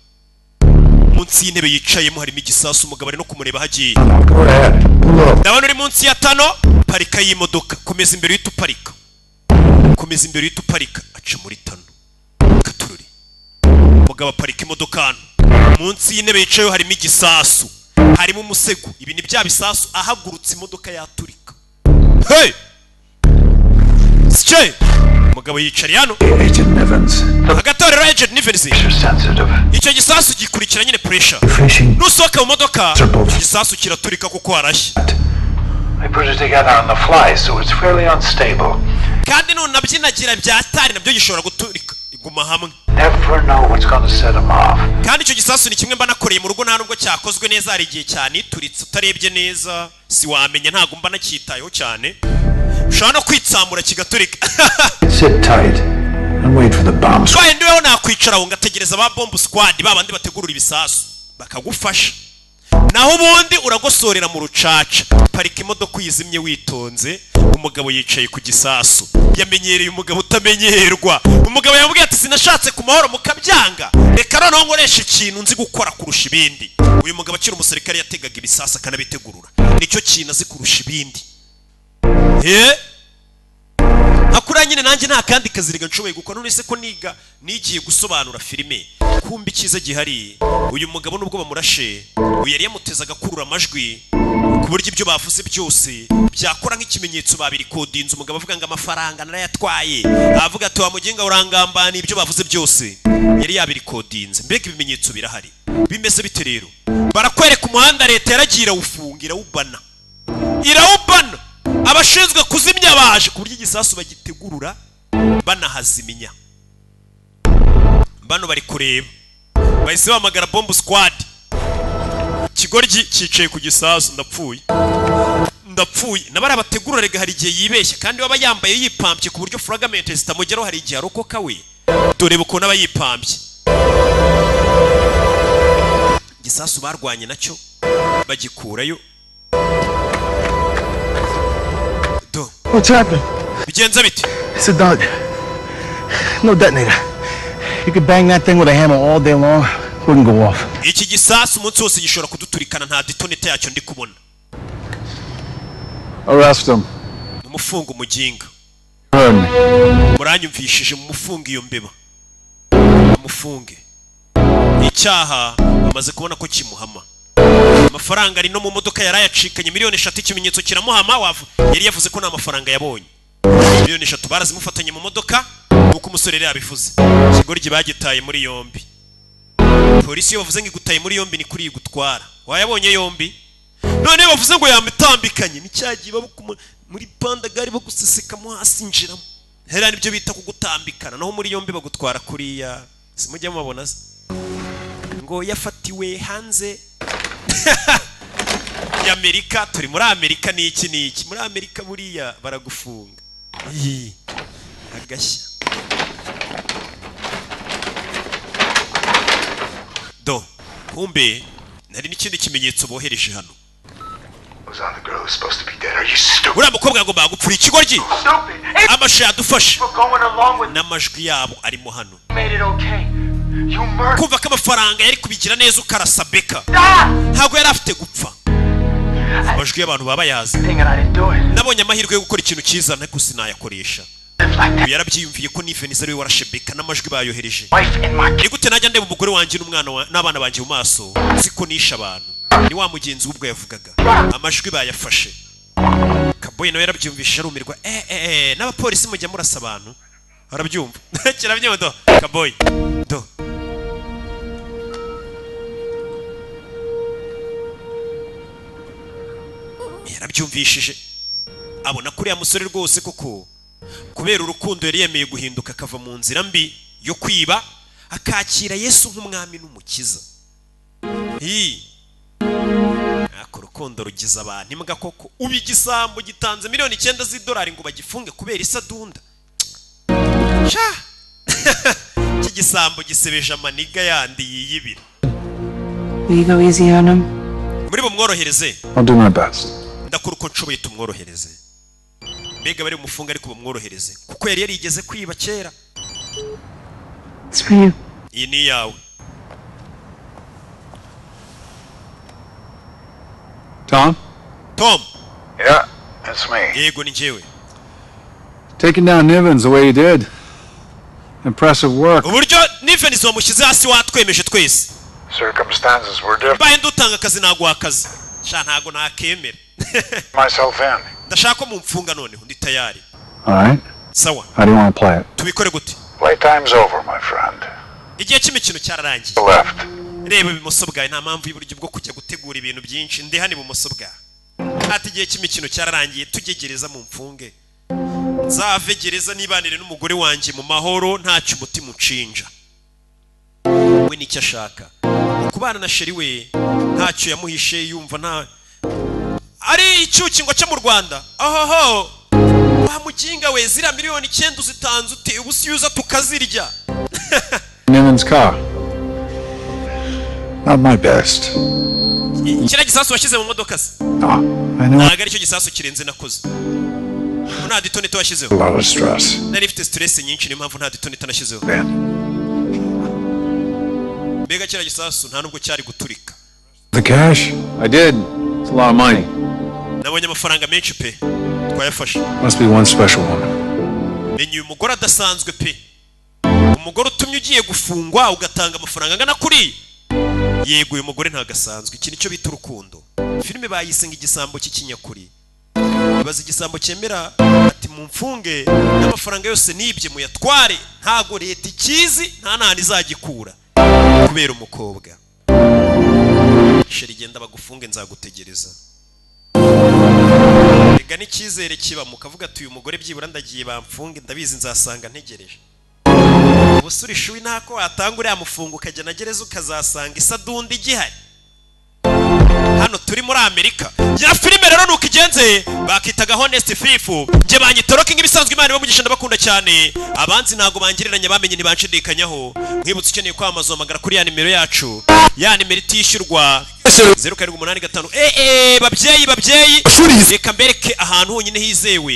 munsi y'intebe yicayemo harimo igisasu umugabo ari no kumureba hagiye ndabona uri munsi ya 5 parika y'imodoka komeza imbere y'ituparika komeza imbere y'ituparika aca muri 5 katururi umugabo aparika imodoka hano munsi y'intebe yicayeho harimo igisasu harimo umusego ibi ni bya bisasu ahagurutse imodoka yaturika hey Sche umugabo yicari hano Agent Nivens. agatorero Agent Nivens icyo gisasu gikurikira nyine pressure nusohoka mu modoka igisasu kiraturika kuko harashye They put it together on the fly, so it's fairly unstable. kandi nunabyinagira byatari nabyo gishobora guturika iguma hamwe Never know what's going to set them off. kandi icyo gisasu ni kimwe mba nakoreye mu rugo nta nubwo cyakozwe neza hari igihe cyane ituritse utarebye neza si wamenya ntago mba nacyitayeho cyane ushobora no kwitsamura kigaturika Sit tight and wait for the bombs. twaye ndiweho nakwicara aho ngategereza ba bomb squad babandi bategurura ibisasu bakagufasha naho ubundi uragosorera mu rucaca parika imodoka uyizimye witonze umugabo yicaye ku gisasu yamenyereye umugabo utamenyerwa umugabo yamubwiye ati sinashatse ku mahoro mukabyanga reka noneho nkoresha ikintu nzi gukora kurusha ibindi uyu mugabo akiri umusirikare yategaga ibisasu akanabitegurura nicyo kintu azi kurusha ibindi akura nyine nanjye nta kandi kaziriga nshoboye gukora none se ko nigiye gusobanura filime kumbi cyiza gihari uyu mugabo nubwo bamurashe uyu yari yamutezaga kurura amajwi ku buryo ibyo bavuze byose byakora nk'ikimenyetso babiri kodinze umugabo avuga ngo amafaranga narayatwaye avuga ati wa muginga urangambana ibyo bavuze byose yari yabiri kodinze mbega ibimenyetso birahari bimeze bite rero barakwereka umuhanda leta yaragiye irawufunga irawubana abashinzwe kuzimya baje ku buryo igisasu bagitegurura banahazimya bano bari kureba bahise bahamagara bomb squad kigoryi cyicaye ku gisasu ndapfuye nabara bategurura rega hari igihe yibeshya kandi waba yambaye yipampye ku buryo fragment zitamugeraho hari igihe arokoka we dore ukuntu aba yipampye igisasu barwanye nacyo bagikurayo What's happening? Bigenza bite? It's a dog. No detonator. You could bang that thing with a hammer all day long. Wouldn't go off. Iki gisasu umunsi wose gishobora kuduturikana nta detonate yacyo ndi kubona. Arrest him. Umufunga umuginga. Muranyumvishije mumufunga iyo mbeba. Umufunge. Icyaha bamaze kubona ko kimuhama. Amafaranga ari no mu modoka yarayacikanye miliyoni 3 ikimenyetso kiramuhama yari yavuze ko nta mafaranga yabonye miliyoni 3 barazimufatanye mu modoka uko umusore yari yabivuze kigoryi bagitaye muri yombi polisi bavuze ngo igutaye muri yombi ni kuri igutwara wayabonye yombi none bavuze ngo yamitambikanye nicyagiye muri pandagari baguseseka mu hasi njiramo hera nibyo bita kugutambikana naho muri yombi bagutwara kuriya simujya mubabona ngo yafatiwe hanze y'Amerika turi muri Amerika niki muri Amerika buriya baragufunga agashya do kumbe nari n'ikindi kimenyetso bohereje hano uriya mukobwa agomba gupfura ikigoryi amasha yadufashe n'amajwi yabo arimo hano kumva ko amafaranga yari kubigira neza ukarasa beka ntabwo yari afite gupfa amajwi y'abantu baba yazi nabonye amahirwe yo gukora ikintu cyiza ariko sinayakoresha yarabyiyumviye ko ni Venise ari we warashe Beka n'amajwi bayohereje ni gute najya ndeba umugore wanjye n'umwana n'abana banjye mu maso siko nisha abantu ni wa mugenzi w'ubwo yavugaga amajwi bayafashe Kaboyi nawe yarabyumvishije arumirwa n'abapolisi mujya murasa abantu arabyumva kirabyumva do Kaboyi do yarabyumvishije abona kuri ya musore rwose koko kubera urukundo yari yemeye guhinduka akava mu nzira mbi yo kwiba akakira Yesu nk'umwami n'umukiza. Ako rukundo rugize abantu imbwa koko ubi igisambo gitanze miliyoni 9 z'idolari ngo bagifunge kubera isadunda. Sha iki gisambo gisebeje amaniga yandi yiyibira. We go easy on him. Muri bumworohereze. I'll do my best. Ndakora uko nshoboye tumworohereze. Mbega bari umufunga ariko bumworohereze kuko yari yarigeze kwiba kera. It's for you. Iyi ni yawe. Tom? Tom. Yeah, it's me. Yego ni njyewe. Taking down Nivens the way you did. Impressive work. Uburyo Nivens wamushyize hasi watwemeje twese. Circumstances were different. Baye ndutanga akazi nagwa akazi. Sha ntago nakemera. Myself in. Ndashaka ko mumfunga none ndi tayari. All right. Sawa. How do you want to play it? Tubikore gute? Playtime's over, my friend. Igihe cy'imikino cyararangiye. Left. Reba ibumoso bwawe nta mpamvu y'uburyo bwo kujya gutegura ibintu byinshi ndi hano ibumoso bwawe. Ati igihe cy'imikino cyararangiye tugegereza mu mfunge. Nzave gereza nibanire n'umugore wanjye mu mahoro ntacyo umutima ucinja. We nicyo ashaka. Kubana na sheri we ntacyo yamuhishe yumva nta ari icyukingo cyo mu Rwanda. Ohoho. Wamuginga we zira miliyoni 9 zitanze ute ubusiyuza tukazirya. Nivens' car. Not my best. Kira gisasu washyize mu modoka se? I know. Ntago ari cyo gisasu kirenze nakoze. Nta ditonete washyizeho. A lot of stress. Nari mfite stress nyinshi niyo mpamvu nta ditonete nashyizeho. Mbega kira gisasu nta nubwo cyari guturika. The cash? I did. It's a lot of money. Nabonye amafaranga menshi pe. Twayafashe. Must be one special one. Menye uyu mugore adasanzwe pe. Umugore utumye ugiye gufungwa ugatanga amafaranga angana kuri. Yego uyu mugore ntagasanzwe. Iki nicyo bita urukundo. Filime bayisenga igisambo cy'ikinyakuri. Baza igisambo cyemera ati mumfunge n'amafaranga yose nibye muyatware ntago leta ikizi nta nani izagikura kubera umukobwa. Sheri genda bagufunge nzagutegereza. Ega n'ikizere kiba mukavuga ati uyu mugore byibura ndagiye bamfunge ndabizi nzasanga ntegereje. Ubusuri shuwi ntako watanga uriya mufungo ukajya na gereza ukazasanga isadunda igihari. Hano turi muri Amerika. Ya filime rero nuko igenze bakitaga Honest Thief. Nje banyitoroka nk'ibisanzwe Imana bamugisha ndabakunda cyane. Abanzi ntago bangiriranye bamenye ni banshidikanyaho. Mwibutse ukeneye kwamaza amagara kuri ya nimero yacu. Ya nimero itishyurwa 0785. Babyeyi. Reka mbereke ahantu honyine hizewe.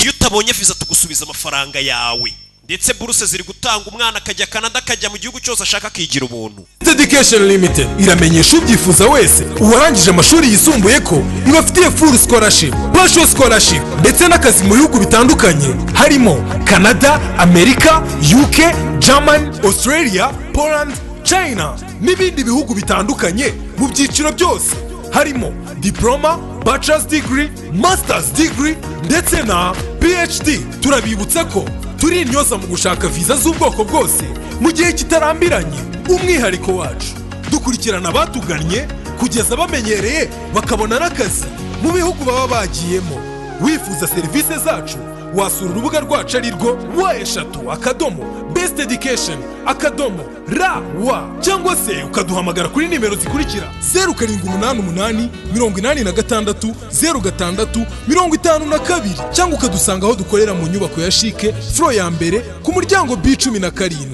Iyo utabonye visa tugusubiza amafaranga yawe. Ndetse buruse ziri gutanga umwana akajya Canada akajya mu gihugu cyose ashaka kigira ubuntu. Education Limited iramenyesha ubyifuza wese uwarangije amashuri yisumbuye ko ibafitiye full scholarship, partial scholarship ndetse n'akazi mu bihugu bitandukanye harimo Canada, Amerika, UK, Germany, Australia, Poland, China n'ibindi bihugu bitandukanye mu byiciro byose harimo diploma, bachelor's degree, master's degree ndetse na PhD. Turabibutsa ko turi intyoza mu gushaka viza z'ubwoko bwose mu gihe kitarambiranye. Umwihariko wacu dukurikirana abatugannye kugeza bamenyereye bakabona n'akazi mu bihugu baba bagiyemo. Wifuza serivisi zacu wasura urubuga rwacu ari rwo wa@besteducation.raw cyangwa se ukaduhamagara kuri nimero zikurikira 0788 86 06 52 cyangwa ukadusanga aho dukorera mu nyubako ya Chic floor ya mbere ku muryango B17.